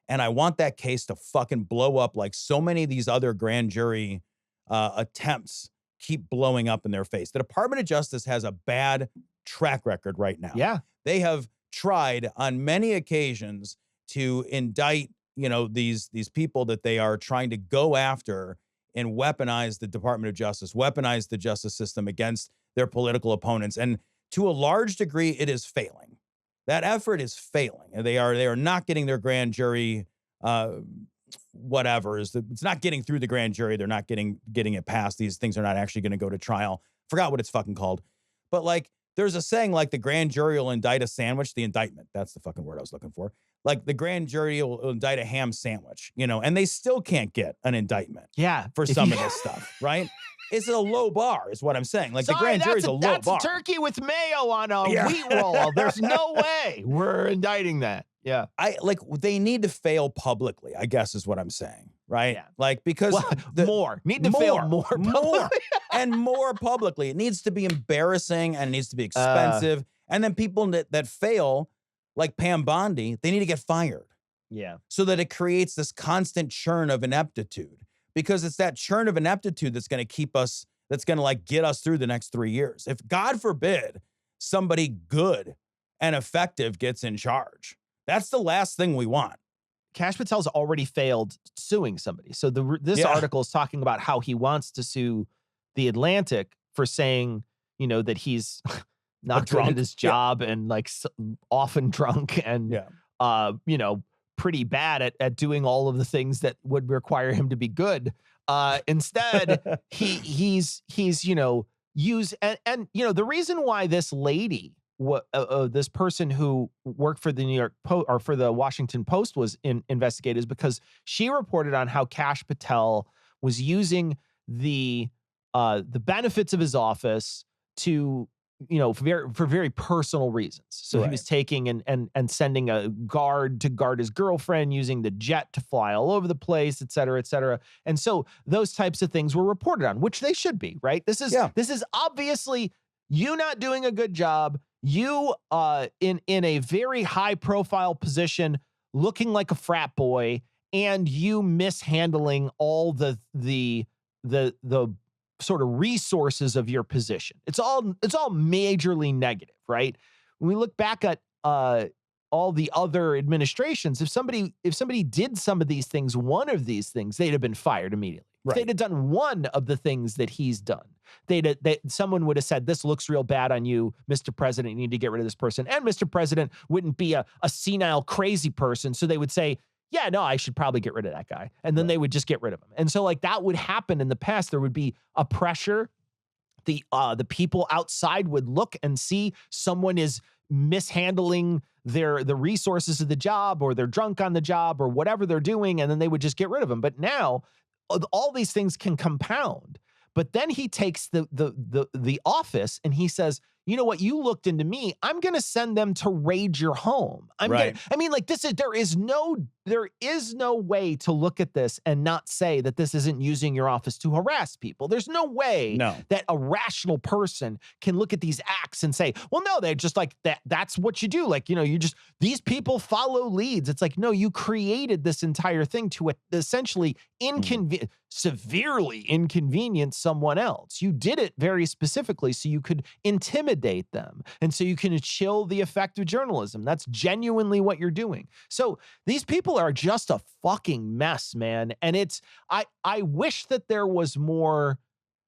And I want that case to fucking blow up like so many of these other grand jury attempts keep blowing up in their face. The Department of Justice has a bad track record right now. Yeah. They have tried on many occasions to indict, these people that they are trying to go after and weaponize the Department of Justice, weaponize the justice system against their political opponents. And to a large degree, it is failing. That effort is failing. And they are not getting their grand jury, it's not getting through the grand jury. They're not getting it passed. These things are not actually going to go to trial. Forgot what it's fucking called. But like, there's a saying like the grand jury will indict a sandwich, the indictment. That's the fucking word I was looking for. Like the grand jury will indict a ham sandwich, and they still can't get an indictment. Yeah. For some of this stuff, right? It's a low bar is what I'm saying. Like the grand jury's a low bar. That's turkey with mayo on a wheat roll. There's no way we're indicting that. Yeah. They need to fail publicly, I guess is what I'm saying. Right. Yeah. Like, because fail more publicly. And more publicly. It needs to be embarrassing and it needs to be expensive. And then people that fail, like Pam Bondi, they need to get fired. Yeah. So that it creates this constant churn of ineptitude, because it's that churn of ineptitude that's going to keep us, that's going to like get us through the next 3 years. If God forbid somebody good and effective gets in charge, that's the last thing we want. Kash Patel's already failed suing somebody. So this article is talking about how he wants to sue The Atlantic for saying, that he's not good at his job and like often drunk and, pretty bad at doing all of the things that would require him to be good. Instead, he's used, and the reason why this lady, this person who worked for the New York Post or for the Washington Post was investigated is because she reported on how Kash Patel was using the benefits of his office to, for very personal reasons. So he was taking and sending a guard to guard his girlfriend, using the jet to fly all over the place, et cetera, et cetera. And so those types of things were reported on, which they should be, right? This is obviously you not doing a good job. You in a very high profile position, looking like a frat boy, and you mishandling all the the sort of resources of your position. It's all majorly negative, right? When we look back at all the other administrations, if somebody did some of these things, one of these things, they'd have been fired immediately. If they'd have done one of the things that he's done, someone would have said, this looks real bad on you, Mr. President, you need to get rid of this person. And Mr. President wouldn't be a senile, crazy person. So they would say, yeah, no, I should probably get rid of that guy. And then they would just get rid of him. And so like that would happen in the past. There would be a pressure. The people outside would look and see someone is mishandling the resources of the job, or they're drunk on the job, or whatever they're doing, and then they would just get rid of them. But now all these things can compound. But then he takes the office and he says, you know what? You looked into me. I'm going to send them to raid your home. There is no way to look at this and not say that this isn't using your office to harass people. There's no way that a rational person can look at these acts and say, well, no, they're just like that. That's what you do. Like, these people follow leads. It's like, no, you created this entire thing to essentially severely inconvenience someone else. You did it very specifically so you could intimidate them, and so you can chill the effect of journalism. That's genuinely what you're doing. So these people are just a fucking mess, man. And I wish that there was more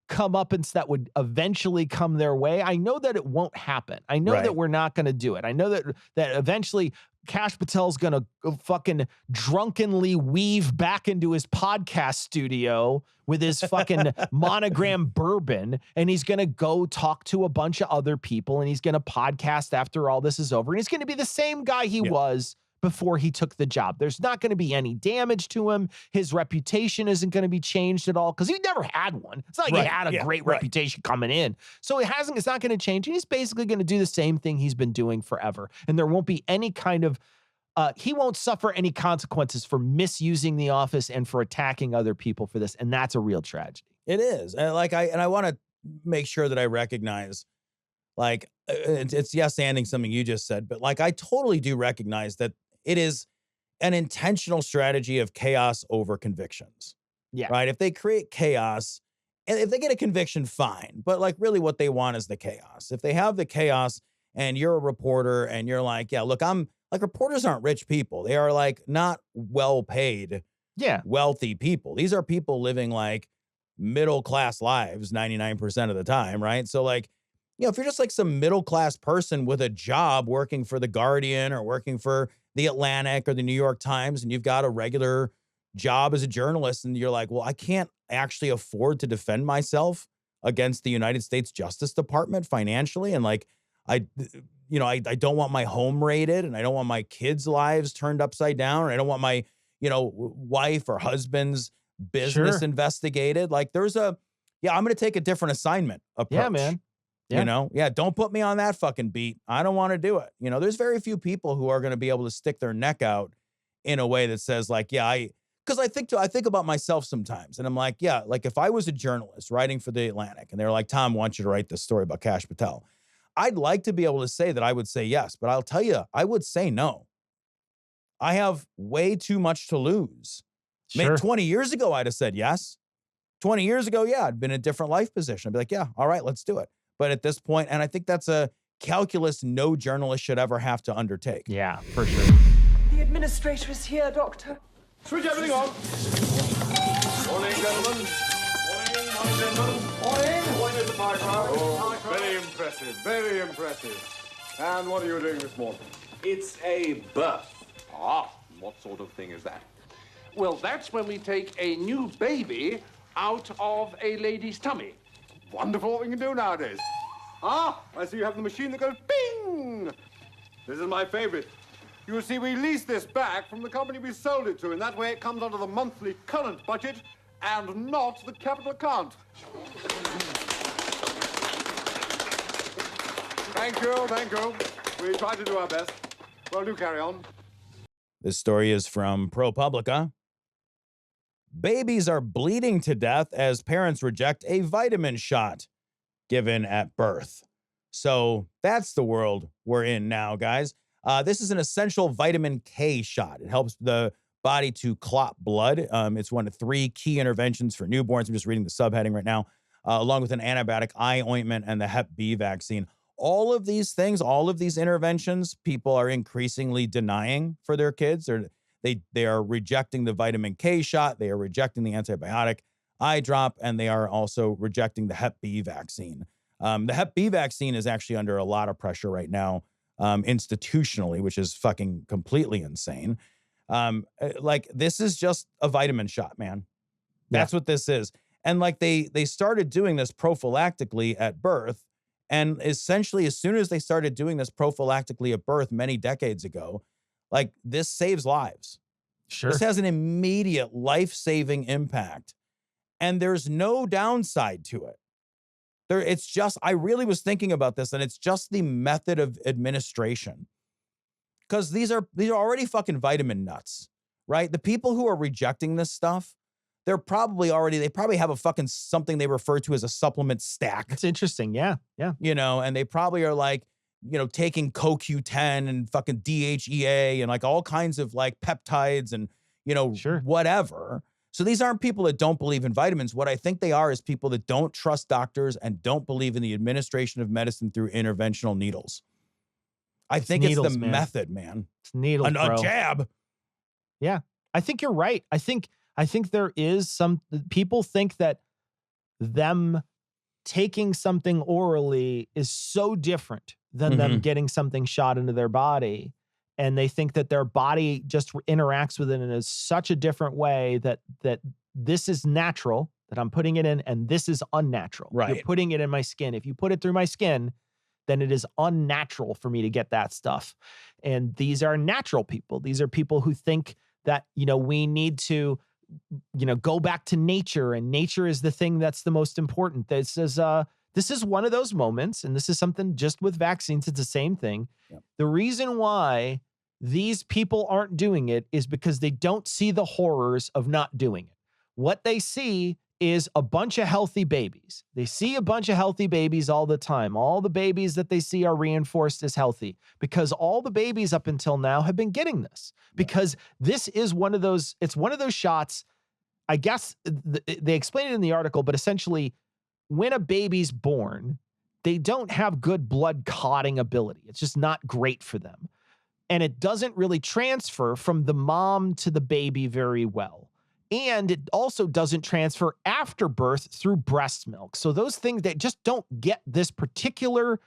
comeuppance that would eventually come their way. I know that it won't happen. I know that we're not going to do it. I know that eventually Kash Patel's going to fucking drunkenly weave back into his podcast studio with his fucking monogram bourbon, and he's going to go talk to a bunch of other people, and he's going to podcast after all this is over, and he's going to be the same guy he was before he took the job. There's not going to be any damage to him. His reputation isn't going to be changed at all because he never had one. It's not like he had a great reputation coming in. So it's not going to change. And he's basically going to do the same thing he's been doing forever. And there won't be any kind of, he won't suffer any consequences for misusing the office and for attacking other people for this. And that's a real tragedy. It is. And I want to make sure that I recognize, like, it's yes-anding something you just said, but like, I totally do recognize that it is an intentional strategy of chaos over convictions. Yeah. Right. If they create chaos, and if they get a conviction, fine. But like, really what they want is the chaos. If they have the chaos and you're a reporter and you're like, yeah, look, I'm like, reporters aren't rich people. They are like not well-paid, wealthy people. These are people living like middle-class lives 99% of the time. Right. So like, if you're just like some middle-class person with a job working for The Guardian or working for The Atlantic or The New York Times, and you've got a regular job as a journalist, and you're like, well, I can't actually afford to defend myself against the United States Justice Department financially. And like, I don't want my home raided, and I don't want my kids' lives turned upside down, or I don't want my, wife or husband's business investigated. Like I'm going to take a different assignment approach. Yeah, man. Yeah. Don't put me on that fucking beat. I don't want to do it. There's very few people who are going to be able to stick their neck out in a way that says like, because I think about myself sometimes, and I'm like, like if I was a journalist writing for The Atlantic and they're like, Tom, I want you to write this story about Kash Patel, I'd like to be able to say that I would say yes, but I'll tell you, I would say no. I have way too much to lose. Sure. Maybe 20 years ago, I'd have said yes. 20 years ago, I'd been in a different life position. I'd be like, yeah, all right, let's do it. But at this point, and I think that's a calculus no journalist should ever have to undertake. Yeah, for sure. The administrator is here, Doctor. Switch everything on. Morning, gentlemen. Morning, gentlemen. Morning. Morning, Mr. Pycroft. Oh, very impressive, very impressive. And what are you doing this morning? It's a birth. Ah, what sort of thing is that? Well, that's when we take a new baby out of a lady's tummy. Wonderful what we can do nowadays. Ah, I see you have the machine that goes bing. This is my favorite. You see, we lease this back from the company we sold it to. In that way, it comes under the monthly current budget and not the capital account. Thank you. We try to do our best. Well, do carry on. This story is from ProPublica. Babies are bleeding to death as parents reject a vitamin shot given at birth. So that's the world we're in now, guys. This is an essential vitamin K shot. It helps the body to clot blood. It's one of 3 key interventions for newborns. I'm just reading the subheading right now, along with an antibiotic, eye ointment, and the Hep B vaccine. All of these things, all of these interventions, people are increasingly denying for their kids. They are rejecting the vitamin K shot. They are rejecting the antibiotic eye drop, and they are also rejecting the Hep B vaccine. The Hep B vaccine is actually under a lot of pressure right now, institutionally, which is fucking completely insane. Like, this is just a vitamin shot, man. That's what this is. And like they started doing this prophylactically at birth. And essentially, as soon as they started doing this prophylactically at birth many decades ago, like, this saves lives. Sure. This has an immediate life-saving impact. And there's no downside to it. It's just, I really was thinking about this, and it's just the method of administration. Because these are already fucking vitamin nuts, right? The people who are rejecting this stuff, they probably have a fucking something they refer to as a supplement stack. It's interesting. Yeah. Yeah. You know, and they probably are like, you know, taking CoQ10 and fucking DHEA and like all kinds of like peptides and, you know, whatever. So these aren't people that don't believe in vitamins. What I think they are is people that don't trust doctors and don't believe in the administration of medicine through interventional needles. I think it's the method, man. It's needles, bro. A jab. Yeah. I think you're right. I think there is some people think that them taking something orally is so different than them getting something shot into their body. And they think that their body just interacts with it in such a different way that this is natural, that I'm putting it in, and this is unnatural. Right. You're putting it in my skin. If you put it through my skin, then it is unnatural for me to get that stuff. And these are natural people. These are people who think that, you know, we need to, you know, go back to nature, and nature is the thing that's the most important. This is one of those moments, and this is something just with vaccines, it's the same thing. Yep. The reason why these people aren't doing it is because they don't see the horrors of not doing it. What they see is a bunch of healthy babies. They see a bunch of healthy babies all the time. All the babies that they see are reinforced as healthy because all the babies up until now have been getting this. Because this is one of those, it's one of those shots, I guess they explain it in the article, but essentially when a baby's born, they don't have good blood clotting ability. It's just not great for them. And it doesn't really transfer from the mom to the baby very well. And it also doesn't transfer after birth through breast milk. So those things that just don't get this particular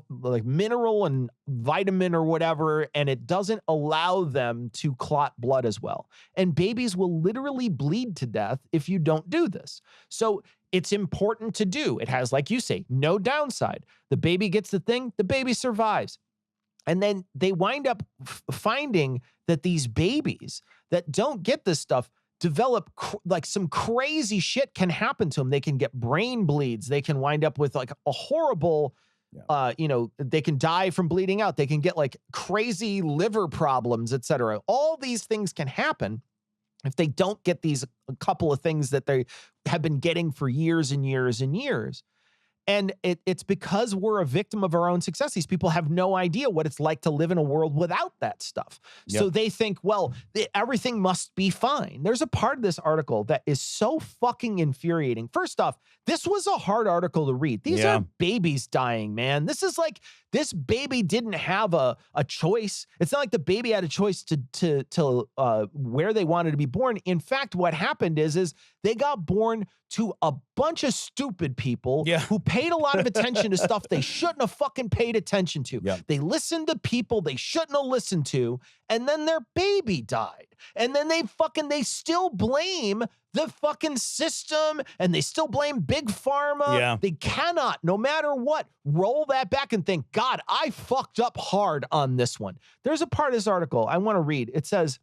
like mineral and vitamin or whatever, and it doesn't allow them to clot blood as well. And babies will literally bleed to death if you don't do this. So it's important to do. It has, like you say, no downside. The baby gets the thing, the baby survives. And then they wind up finding that these babies that don't get this stuff develop like some crazy shit can happen to them. They can get brain bleeds. They can wind up with like a horrible, you know, they can die from bleeding out. They can get like crazy liver problems, etc. All these things can happen if they don't get these a couple of things that they have been getting for years and years and years. And it's because we're a victim of our own success. These people have no idea what it's like to live in a world without that stuff. Yep. So they think, well, everything must be fine. There's a part of this article that is so fucking infuriating. First off, this was a hard article to read. These are babies dying, man. This is like, this baby didn't have a choice. It's not like the baby had a choice to where they wanted to be born. In fact, what happened is they got born to a bunch of stupid people who paid a lot of attention to stuff they shouldn't have fucking paid attention to. Yep. They listened to people they shouldn't have listened to, and then their baby died. And then they still blame the fucking system, and they still blame Big Pharma. Yeah. They cannot, no matter what, roll that back and think, God, I fucked up hard on this one. There's a part of this article I want to read. It says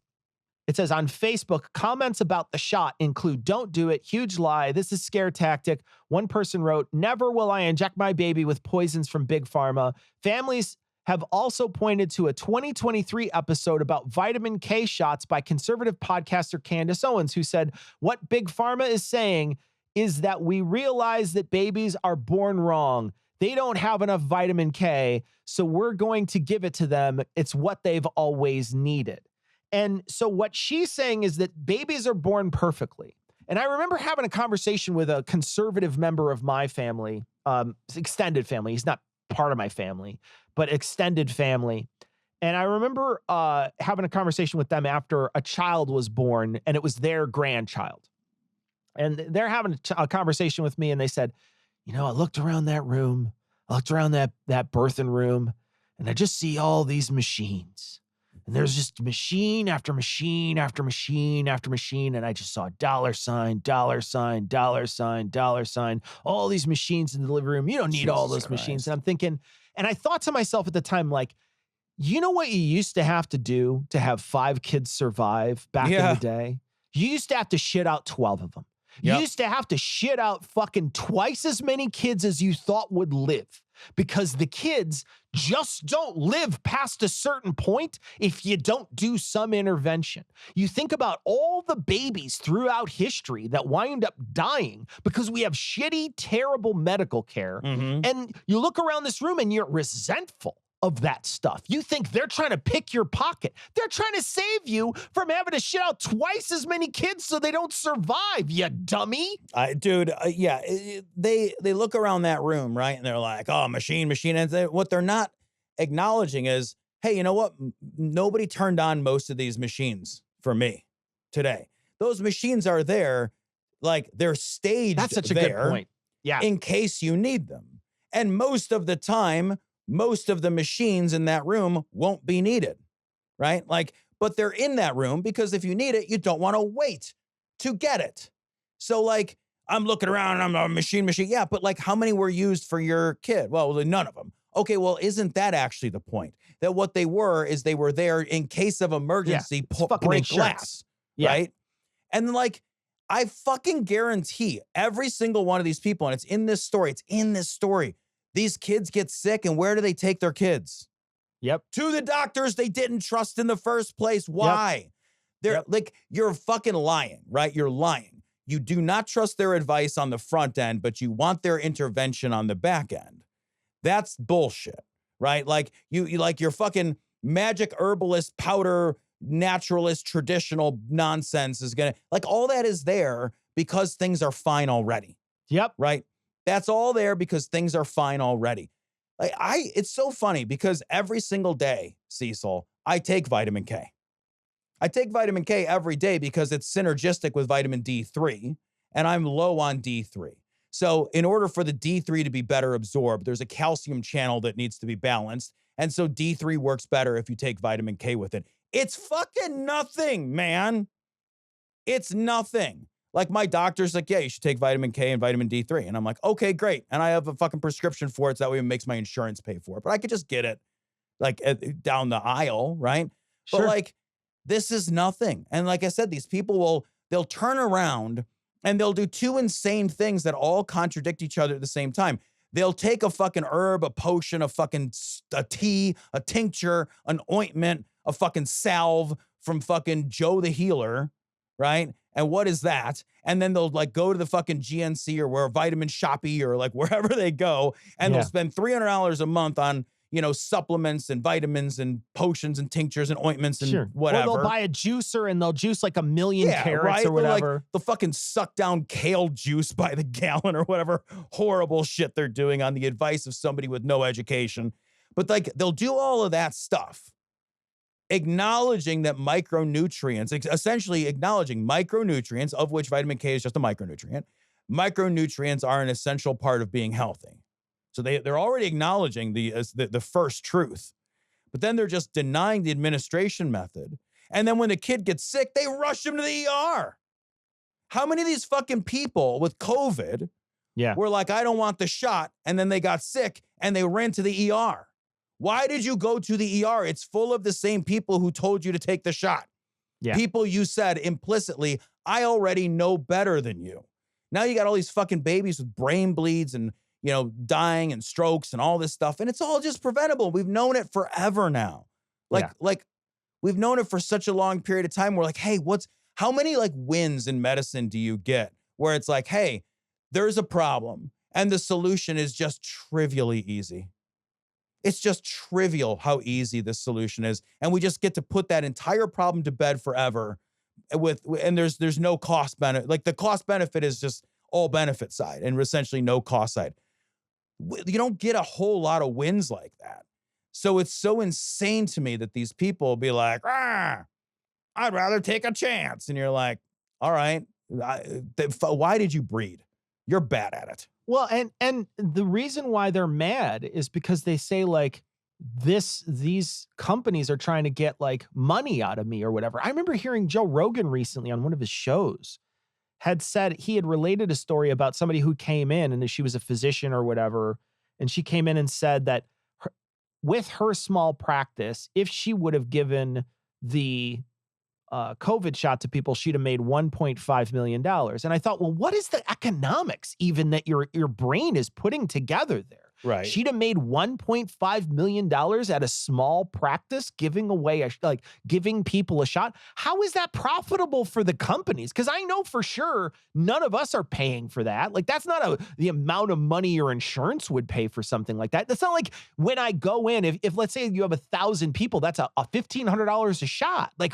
on Facebook, comments about the shot include, don't do it, huge lie, this is scare tactic. One person wrote, never will I inject my baby with poisons from Big Pharma. Families have also pointed to a 2023 episode about vitamin K shots by conservative podcaster Candace Owens, who said, what Big Pharma is saying is that we realize that babies are born wrong. They don't have enough vitamin K, so we're going to give it to them. It's what they've always needed. And so what she's saying is that babies are born perfectly. And I remember having a conversation with a conservative member of my family, extended family. He's not part of my family, but extended family. And I remember having a conversation with them after a child was born, and it was their grandchild. And they're having a conversation with me, and they said, you know, I looked around that room, I looked around that birthing room, and I just see all these machines. And there's just machine after machine after machine after machine. And I just saw $, $, all these machines in the living room. You don't need all those machines. And I'm thinking, and I thought to myself at the time, like, you know what you used to have to do to have 5 kids survive back in the day? You used to have to shit out 12 of them. You used to have to shit out fucking twice as many kids as you thought would live, because the kids just don't live past a certain point if you don't do some intervention. You think about all the babies throughout history that wind up dying because we have shitty, terrible medical care. And you look around this room and you're resentful of that stuff. You think they're trying to pick your pocket. They're trying to save you from having to shit out twice as many kids so they don't survive, you dummy. Dude, they look around that room, right? And they're like, oh, machine. And what they're not acknowledging is, hey, you know what? Nobody turned on most of these machines for me today. Those machines are there, like they're staged. That's such a good point. Yeah. In case you need them. And most of the time, most of the machines in that room won't be needed, right? Like, but they're in that room because if you need it, you don't want to wait to get it. So like, I'm looking around and I'm a machine. Yeah, but like how many were used for your kid? Well, none of them. Okay, well, isn't that actually the point? That what they were is they were there in case of emergency, break glass, right? And like, I fucking guarantee every single one of these people, and it's in this story, these kids get sick, and where do they take their kids? To the doctors they didn't trust in the first place. Why? They're like, you're fucking lying, right? You're lying. You do not trust their advice on the front end, but you want their intervention on the back end. That's bullshit, right? Like you like your fucking magic herbalist, powder, naturalist, traditional nonsense is gonna, like, all that is there because things are fine already. Right? That's all there because things are fine already. Like it's so funny because every single day, Cecil, I take vitamin K. I take vitamin K every day because it's synergistic with vitamin D3, and I'm low on D3. So in order for the D3 to be better absorbed, there's a calcium channel that needs to be balanced. And so D3 works better if you take vitamin K with it. It's fucking nothing, man. It's nothing. Like my doctor's like, yeah, you should take vitamin K and vitamin D3. And I'm like, okay, great. And I have a fucking prescription for it. So that way it makes my insurance pay for it. But I could just get it like down the aisle, right? But like, this is nothing. And like I said, these people they'll turn around and they'll do 2 insane things that all contradict each other at the same time. They'll take a fucking herb, a potion, a tea, a tincture, an ointment, a fucking salve from fucking Joe the Healer, right? And what is that? And then they'll like go to the fucking GNC or where Vitamin Shoppy or like wherever they go, and they'll spend $300 a month on, you know, supplements and vitamins and potions and tinctures and ointments and whatever. Or they'll buy a juicer and they'll juice like 1 million carrots or whatever. Like the fucking suck down kale juice by the gallon or whatever horrible shit they're doing on the advice of somebody with no education. But like they'll do all of that stuff, acknowledging that micronutrients, essentially acknowledging micronutrients, of which vitamin K is just a micronutrient. Micronutrients are an essential part of being healthy. So they're already acknowledging the first truth, but then they're just denying the administration method. And then when the kid gets sick, they rush him to the ER. How many of these fucking people with COVID were like, I don't want the shot, and then they got sick and they ran to the ER? Why did you go to the ER? It's full of the same people who told you to take the shot. People you said implicitly, I already know better than you. Now you got all these fucking babies with brain bleeds and, you know, dying and strokes and all this stuff. And it's all just preventable. We've known it forever now. Like we've known it for such a long period of time. We're like, hey, how many like wins in medicine do you get where it's like, hey, there's a problem and the solution is just trivially easy. It's just trivial how easy this solution is. And we just get to put that entire problem to bed forever and there's no cost benefit. Like the cost benefit is just all benefit side and essentially no cost side. You don't get a whole lot of wins like that. So it's so insane to me that these people be like, I'd rather take a chance. And you're like, all right, why did you breed? You're bad at it. Well, and the reason why they're mad is because they say like these companies are trying to get like money out of me or whatever. I remember hearing Joe Rogan recently on one of his shows had said he had related a story about somebody who came in and she was a physician or whatever. And she came in and said that with her small practice, if she would have given the COVID shot to people, she'd have made $1.5 million. And I thought, well, what is the economics even that your brain is putting together there? Right. She'd have made $1.5 million at a small practice, giving away, giving people a shot. How is that profitable for the companies? Because I know for sure none of us are paying for that. Like that's not the amount of money your insurance would pay for something like that. That's not like when I go in, if let's say you have 1,000 people, that's a $1,500 a shot. Like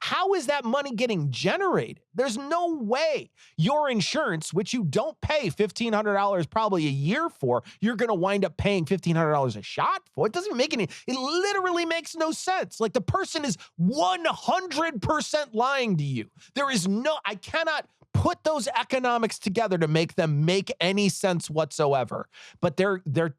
how is that money getting generated? There's no way your insurance, which you don't pay $1,500 probably a year for, you're going to wind up paying $1,500 a shot for. It doesn't make it literally makes no sense. Like the person is 100% lying to you. I cannot put those economics together to make them make any sense whatsoever. But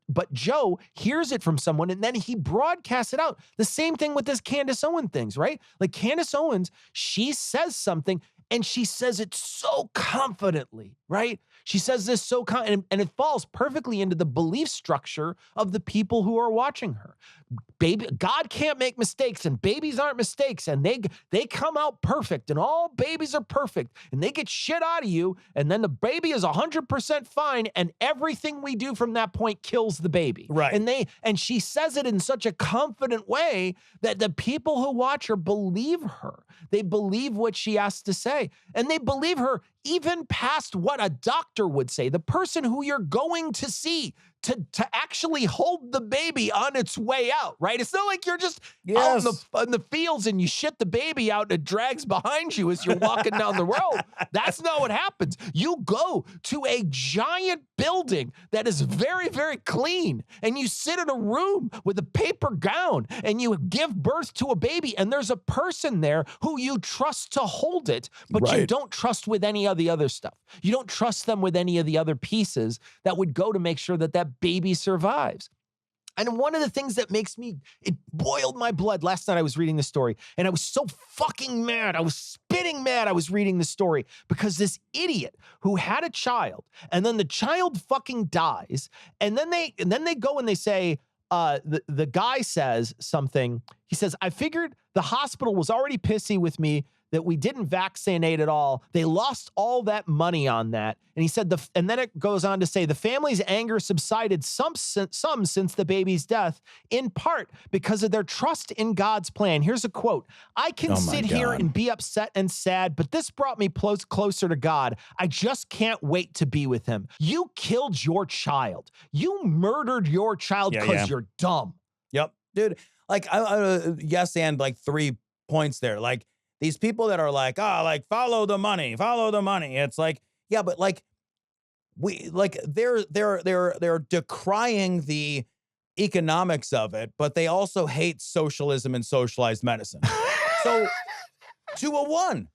but Joe hears it from someone and then he broadcasts it out. The same thing with this Candace Owens things, right? Like Candace Owens, she says something and she says it so confidently, right? She says this so and it falls perfectly into the belief structure of the people who are watching her. Baby, God can't make mistakes and babies aren't mistakes and they come out perfect and all babies are perfect and they get shit out of you and then the baby is 100% fine and everything we do from that point kills the baby. Right. And she says it in such a confident way that the people who watch her believe her. They believe what she has to say and they believe her even past what a doctor would say. The person who you're going to see to actually hold the baby on its way out, right? It's not like you're just out in the fields and you shit the baby out and it drags behind you as you're walking down the road. That's not what happens. You go to a giant building that is very, very clean and you sit in a room with a paper gown and you give birth to a baby and there's a person there who you trust to hold it, but you don't trust with any of the other stuff. You don't trust them with any of the other pieces that would go to make sure that that baby survives. And one of the things that it boiled my blood last night I was reading the story and I was so fucking mad. I was spitting mad I was reading the story because this idiot who had a child and then the child fucking dies and then they go and they say, the guy says something. He says, I figured the hospital was already pissy with me that we didn't vaccinate at all. They lost all that money on that. And he said, and then it goes on to say, the family's anger subsided some since the baby's death, in part because of their trust in God's plan. Here's a quote. I can sit here and be upset and sad, but this brought me closer to God. I just can't wait to be with him. You killed your child. You murdered your child because you're dumb. Yep. Dude, like, yes, and like 3 points there. Like, these people that are like, follow the money. It's like, yeah, but like they're decrying the economics of it, but they also hate socialism and socialized medicine. So 201.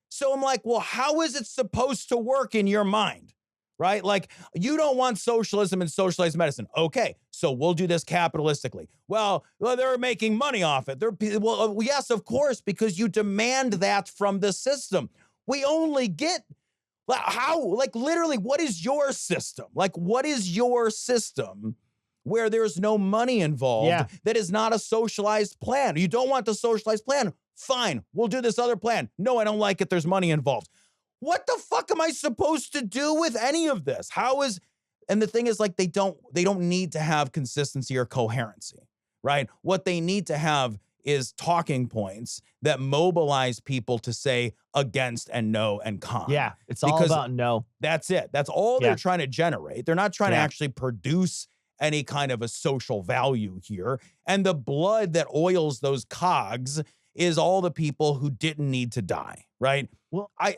So I'm like, well, how is it supposed to work in your mind? Right? Like, you don't want socialism and socialized medicine. Okay, so we'll do this capitalistically. Well, they're making money off it. Well, yes, of course, because you demand that from the system. We only get, how, like, literally, what is your system? Like, what is your system where there's no money involved that is not a socialized plan? You don't want the socialized plan? Fine, we'll do this other plan. No, I don't like it. There's money involved. What the fuck am I supposed to do with any of this? And the thing is, like, they don't need to have consistency or coherency, right? What they need to have is talking points that mobilize people to say against and no and con. Yeah, it's all about no. That's it. That's all they're trying to generate. They're not trying to actually produce any kind of a social value here. And the blood that oils those cogs is all the people who didn't need to die, right? Well, I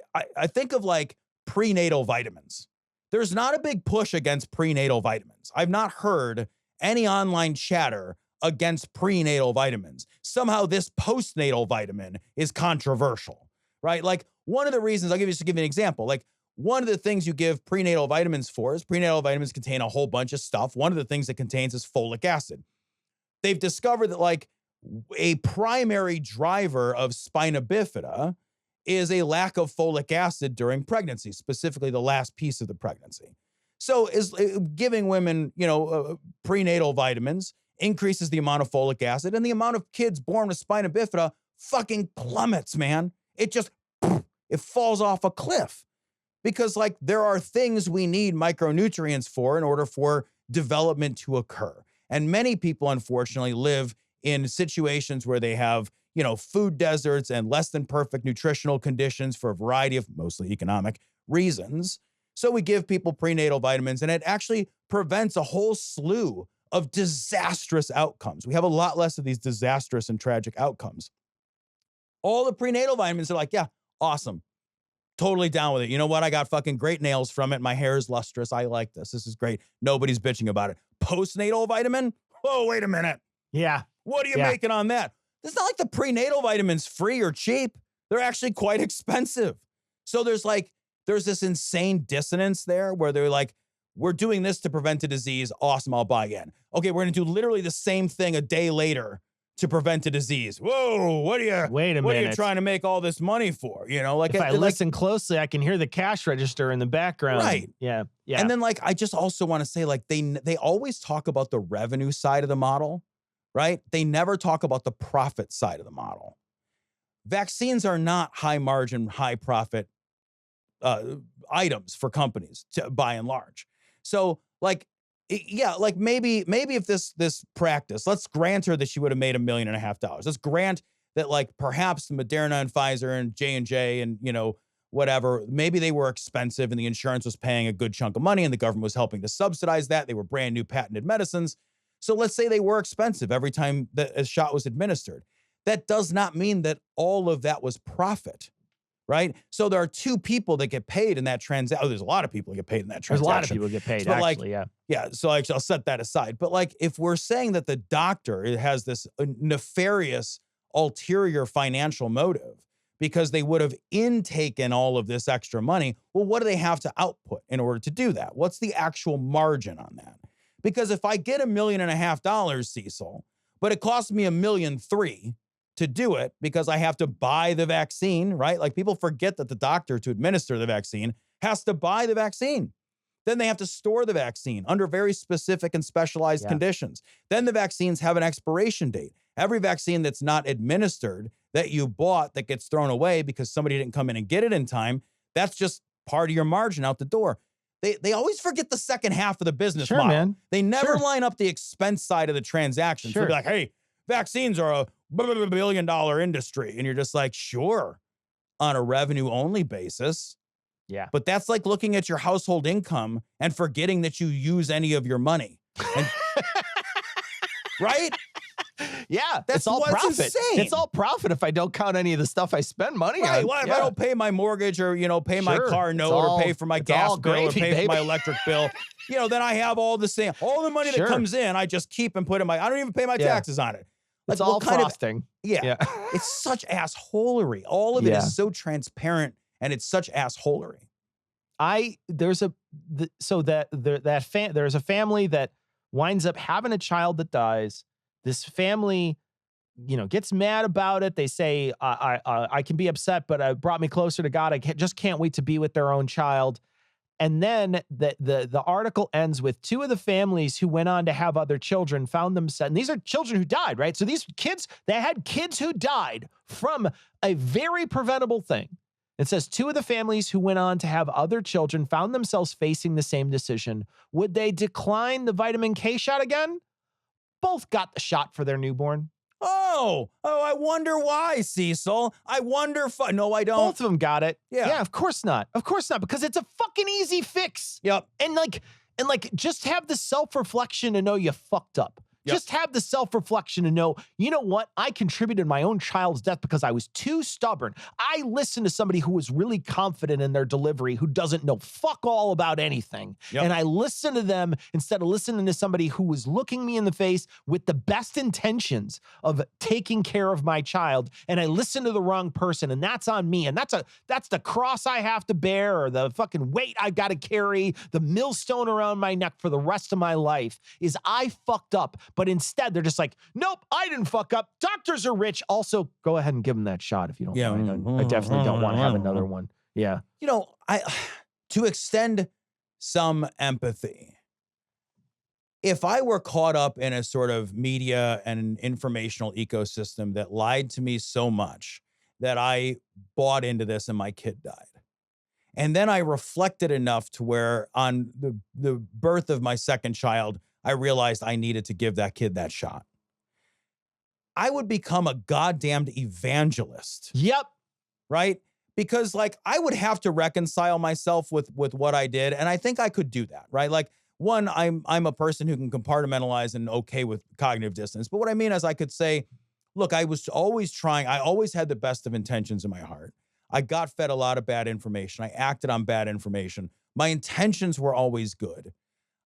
think of like prenatal vitamins. There's not a big push against prenatal vitamins. I've not heard any online chatter against prenatal vitamins. Somehow this postnatal vitamin is controversial, right? Like one of the reasons, I'll give you an example. Like one of the things you give prenatal vitamins for is prenatal vitamins contain a whole bunch of stuff. One of the things it contains is folic acid. They've discovered that like a primary driver of spina bifida is a lack of folic acid during pregnancy, specifically the last piece of the pregnancy. So is giving women, prenatal vitamins increases the amount of folic acid, and the amount of kids born with spina bifida fucking plummets, man. It falls off a cliff because like there are things we need micronutrients for in order for development to occur. And many people, unfortunately, live in situations where they have, food deserts and less than perfect nutritional conditions for a variety of mostly economic reasons. So we give people prenatal vitamins, and it actually prevents a whole slew of disastrous outcomes. We have a lot less of these disastrous and tragic outcomes. All the prenatal vitamins are like, yeah, awesome. Totally down with it. You know what? I got fucking great nails from it. My hair is lustrous. I like this. This is great. Nobody's bitching about it. Postnatal vitamin? Whoa, wait a minute. Yeah. What are you making on that? It's not like the prenatal vitamins free or cheap. They're actually quite expensive. So there's this insane dissonance there where they're like, we're doing this to prevent a disease. Awesome, I'll buy in. Okay, we're going to do literally the same thing a day later to prevent a disease. Whoa, what are you trying to make all this money for? If I listen closely, I can hear the cash register in the background. Right. Yeah. Yeah. And then I just also want to say they always talk about the revenue side of the model, right? They never talk about the profit side of the model. Vaccines are not high margin, high profit items for companies by and large. So maybe if this practice, let's grant her that she would have made $1.5 million. Let's grant that perhaps Moderna and Pfizer and J&J and whatever, maybe they were expensive and the insurance was paying a good chunk of money and the government was helping to subsidize that. They were brand new patented medicines. So let's say they were expensive every time that a shot was administered. That does not mean that all of that was profit. Right? So there are two people that get paid in that transaction. There's a lot of people that get paid in that transaction. There's a lot of people get paid, actually, yeah. Yeah, so I'll set that aside. But if we're saying that the doctor has this nefarious ulterior financial motive because they would have intaken all of this extra money, well, what do they have to output in order to do that? What's the actual margin on that? Because if I get $1.5 million, Cecil, but it costs me $1.3 million to do it because I have to buy the vaccine, right? Like people forget that the doctor to administer the vaccine has to buy the vaccine. Then they have to store the vaccine under very specific and specialized conditions. Then the vaccines have an expiration date. Every vaccine that's not administered that you bought that gets thrown away because somebody didn't come in and get it in time, that's just part of your margin out the door. They always forget the second half of the business model. Man. They never line up the expense side of the transaction. So they'll be like, hey, vaccines are a $1 billion industry. And you're just like, sure, on a revenue only basis. Yeah. But that's like looking at your household income and forgetting that you use any of your money. And, right? Yeah. That's it's all what's profit. insane. It's all profit if I don't count any of the stuff I spend money Right. on. Well, if I don't pay my mortgage or, pay my car note or pay for my gas bill or pay for my electric bill, then I have all the money that comes in, I just keep and put in I don't even pay my taxes on it. It's all frosting. It's such assholery. All of it is so transparent and it's such assholery. There's a family that winds up having a child that dies. This family, gets mad about it. They say, I can be upset, but it brought me closer to God. I just can't wait to be with their own child. And then the article ends with two of the families who went on to have other children found themselves, and these are children who died, right? So these kids, they had kids who died from a very preventable thing. It says two of the families who went on to have other children found themselves facing the same decision. Would they decline the vitamin K shot again? Both got the shot for their newborn. Oh, I wonder why, Cecil. I wonder no, I don't. Both of them got it. Yeah. Yeah, of course not. Of course not, because it's a fucking easy fix. Yep. And And like, just have the self-reflection to know you fucked up. Yep. Just have the self-reflection to know, you know what? I contributed my own child's death because I was too stubborn. I listened to somebody who was really confident in their delivery, who doesn't know fuck all about anything. Yep. And I listened to them instead of listening to somebody who was looking me in the face with the best intentions of taking care of my child. And I listened to the wrong person, and that's on me. And that's the cross I have to bear, or the fucking weight I got to carry, the millstone around my neck for the rest of my life, is I fucked up. But instead, they're just like, nope, I didn't fuck up. Doctors are rich. Also, go ahead and give them that shot if you don't mind. I definitely don't want to have another one. Yeah. You know, to extend some empathy, if I were caught up in a sort of media and informational ecosystem that lied to me so much that I bought into this and my kid died, and then I reflected enough to where on the birth of my second child, I realized I needed to give that kid that shot, I would become a goddamned evangelist. Yep. Right? Because like I would have to reconcile myself with what I did. And I think I could do that, right? Like, one, I'm a person who can compartmentalize and okay with cognitive dissonance. But what I mean is I could say, look, I was always trying. I always had the best of intentions in my heart. I got fed a lot of bad information. I acted on bad information. My intentions were always good.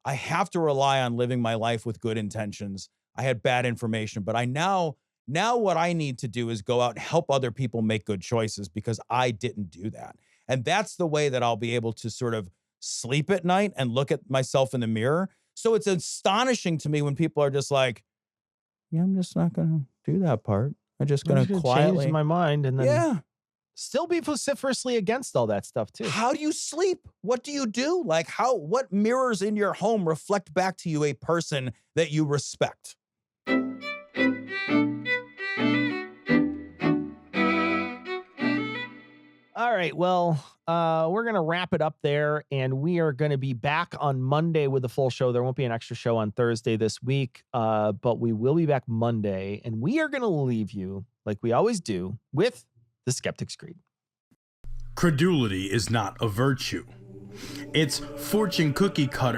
I have to rely on living my life with good intentions. I had bad information, but now what I need to do is go out and help other people make good choices because I didn't do that. And that's the way that I'll be able to sort of sleep at night and look at myself in the mirror. So it's astonishing to me when people are just like, yeah, I'm just not going to do that part. I'm just going to quietly change my mind and then yeah. still be vociferously against all that stuff too. How do you sleep? What do you do? Like what mirrors in your home reflect back to you a person that you respect? All right, well, we're going to wrap it up there, and we are going to be back on Monday with the full show. There won't be an extra show on Thursday this week, but we will be back Monday, and we are going to leave you, like we always do, with the Skeptic's Creed. Credulity is not a virtue. It's fortune cookie cutter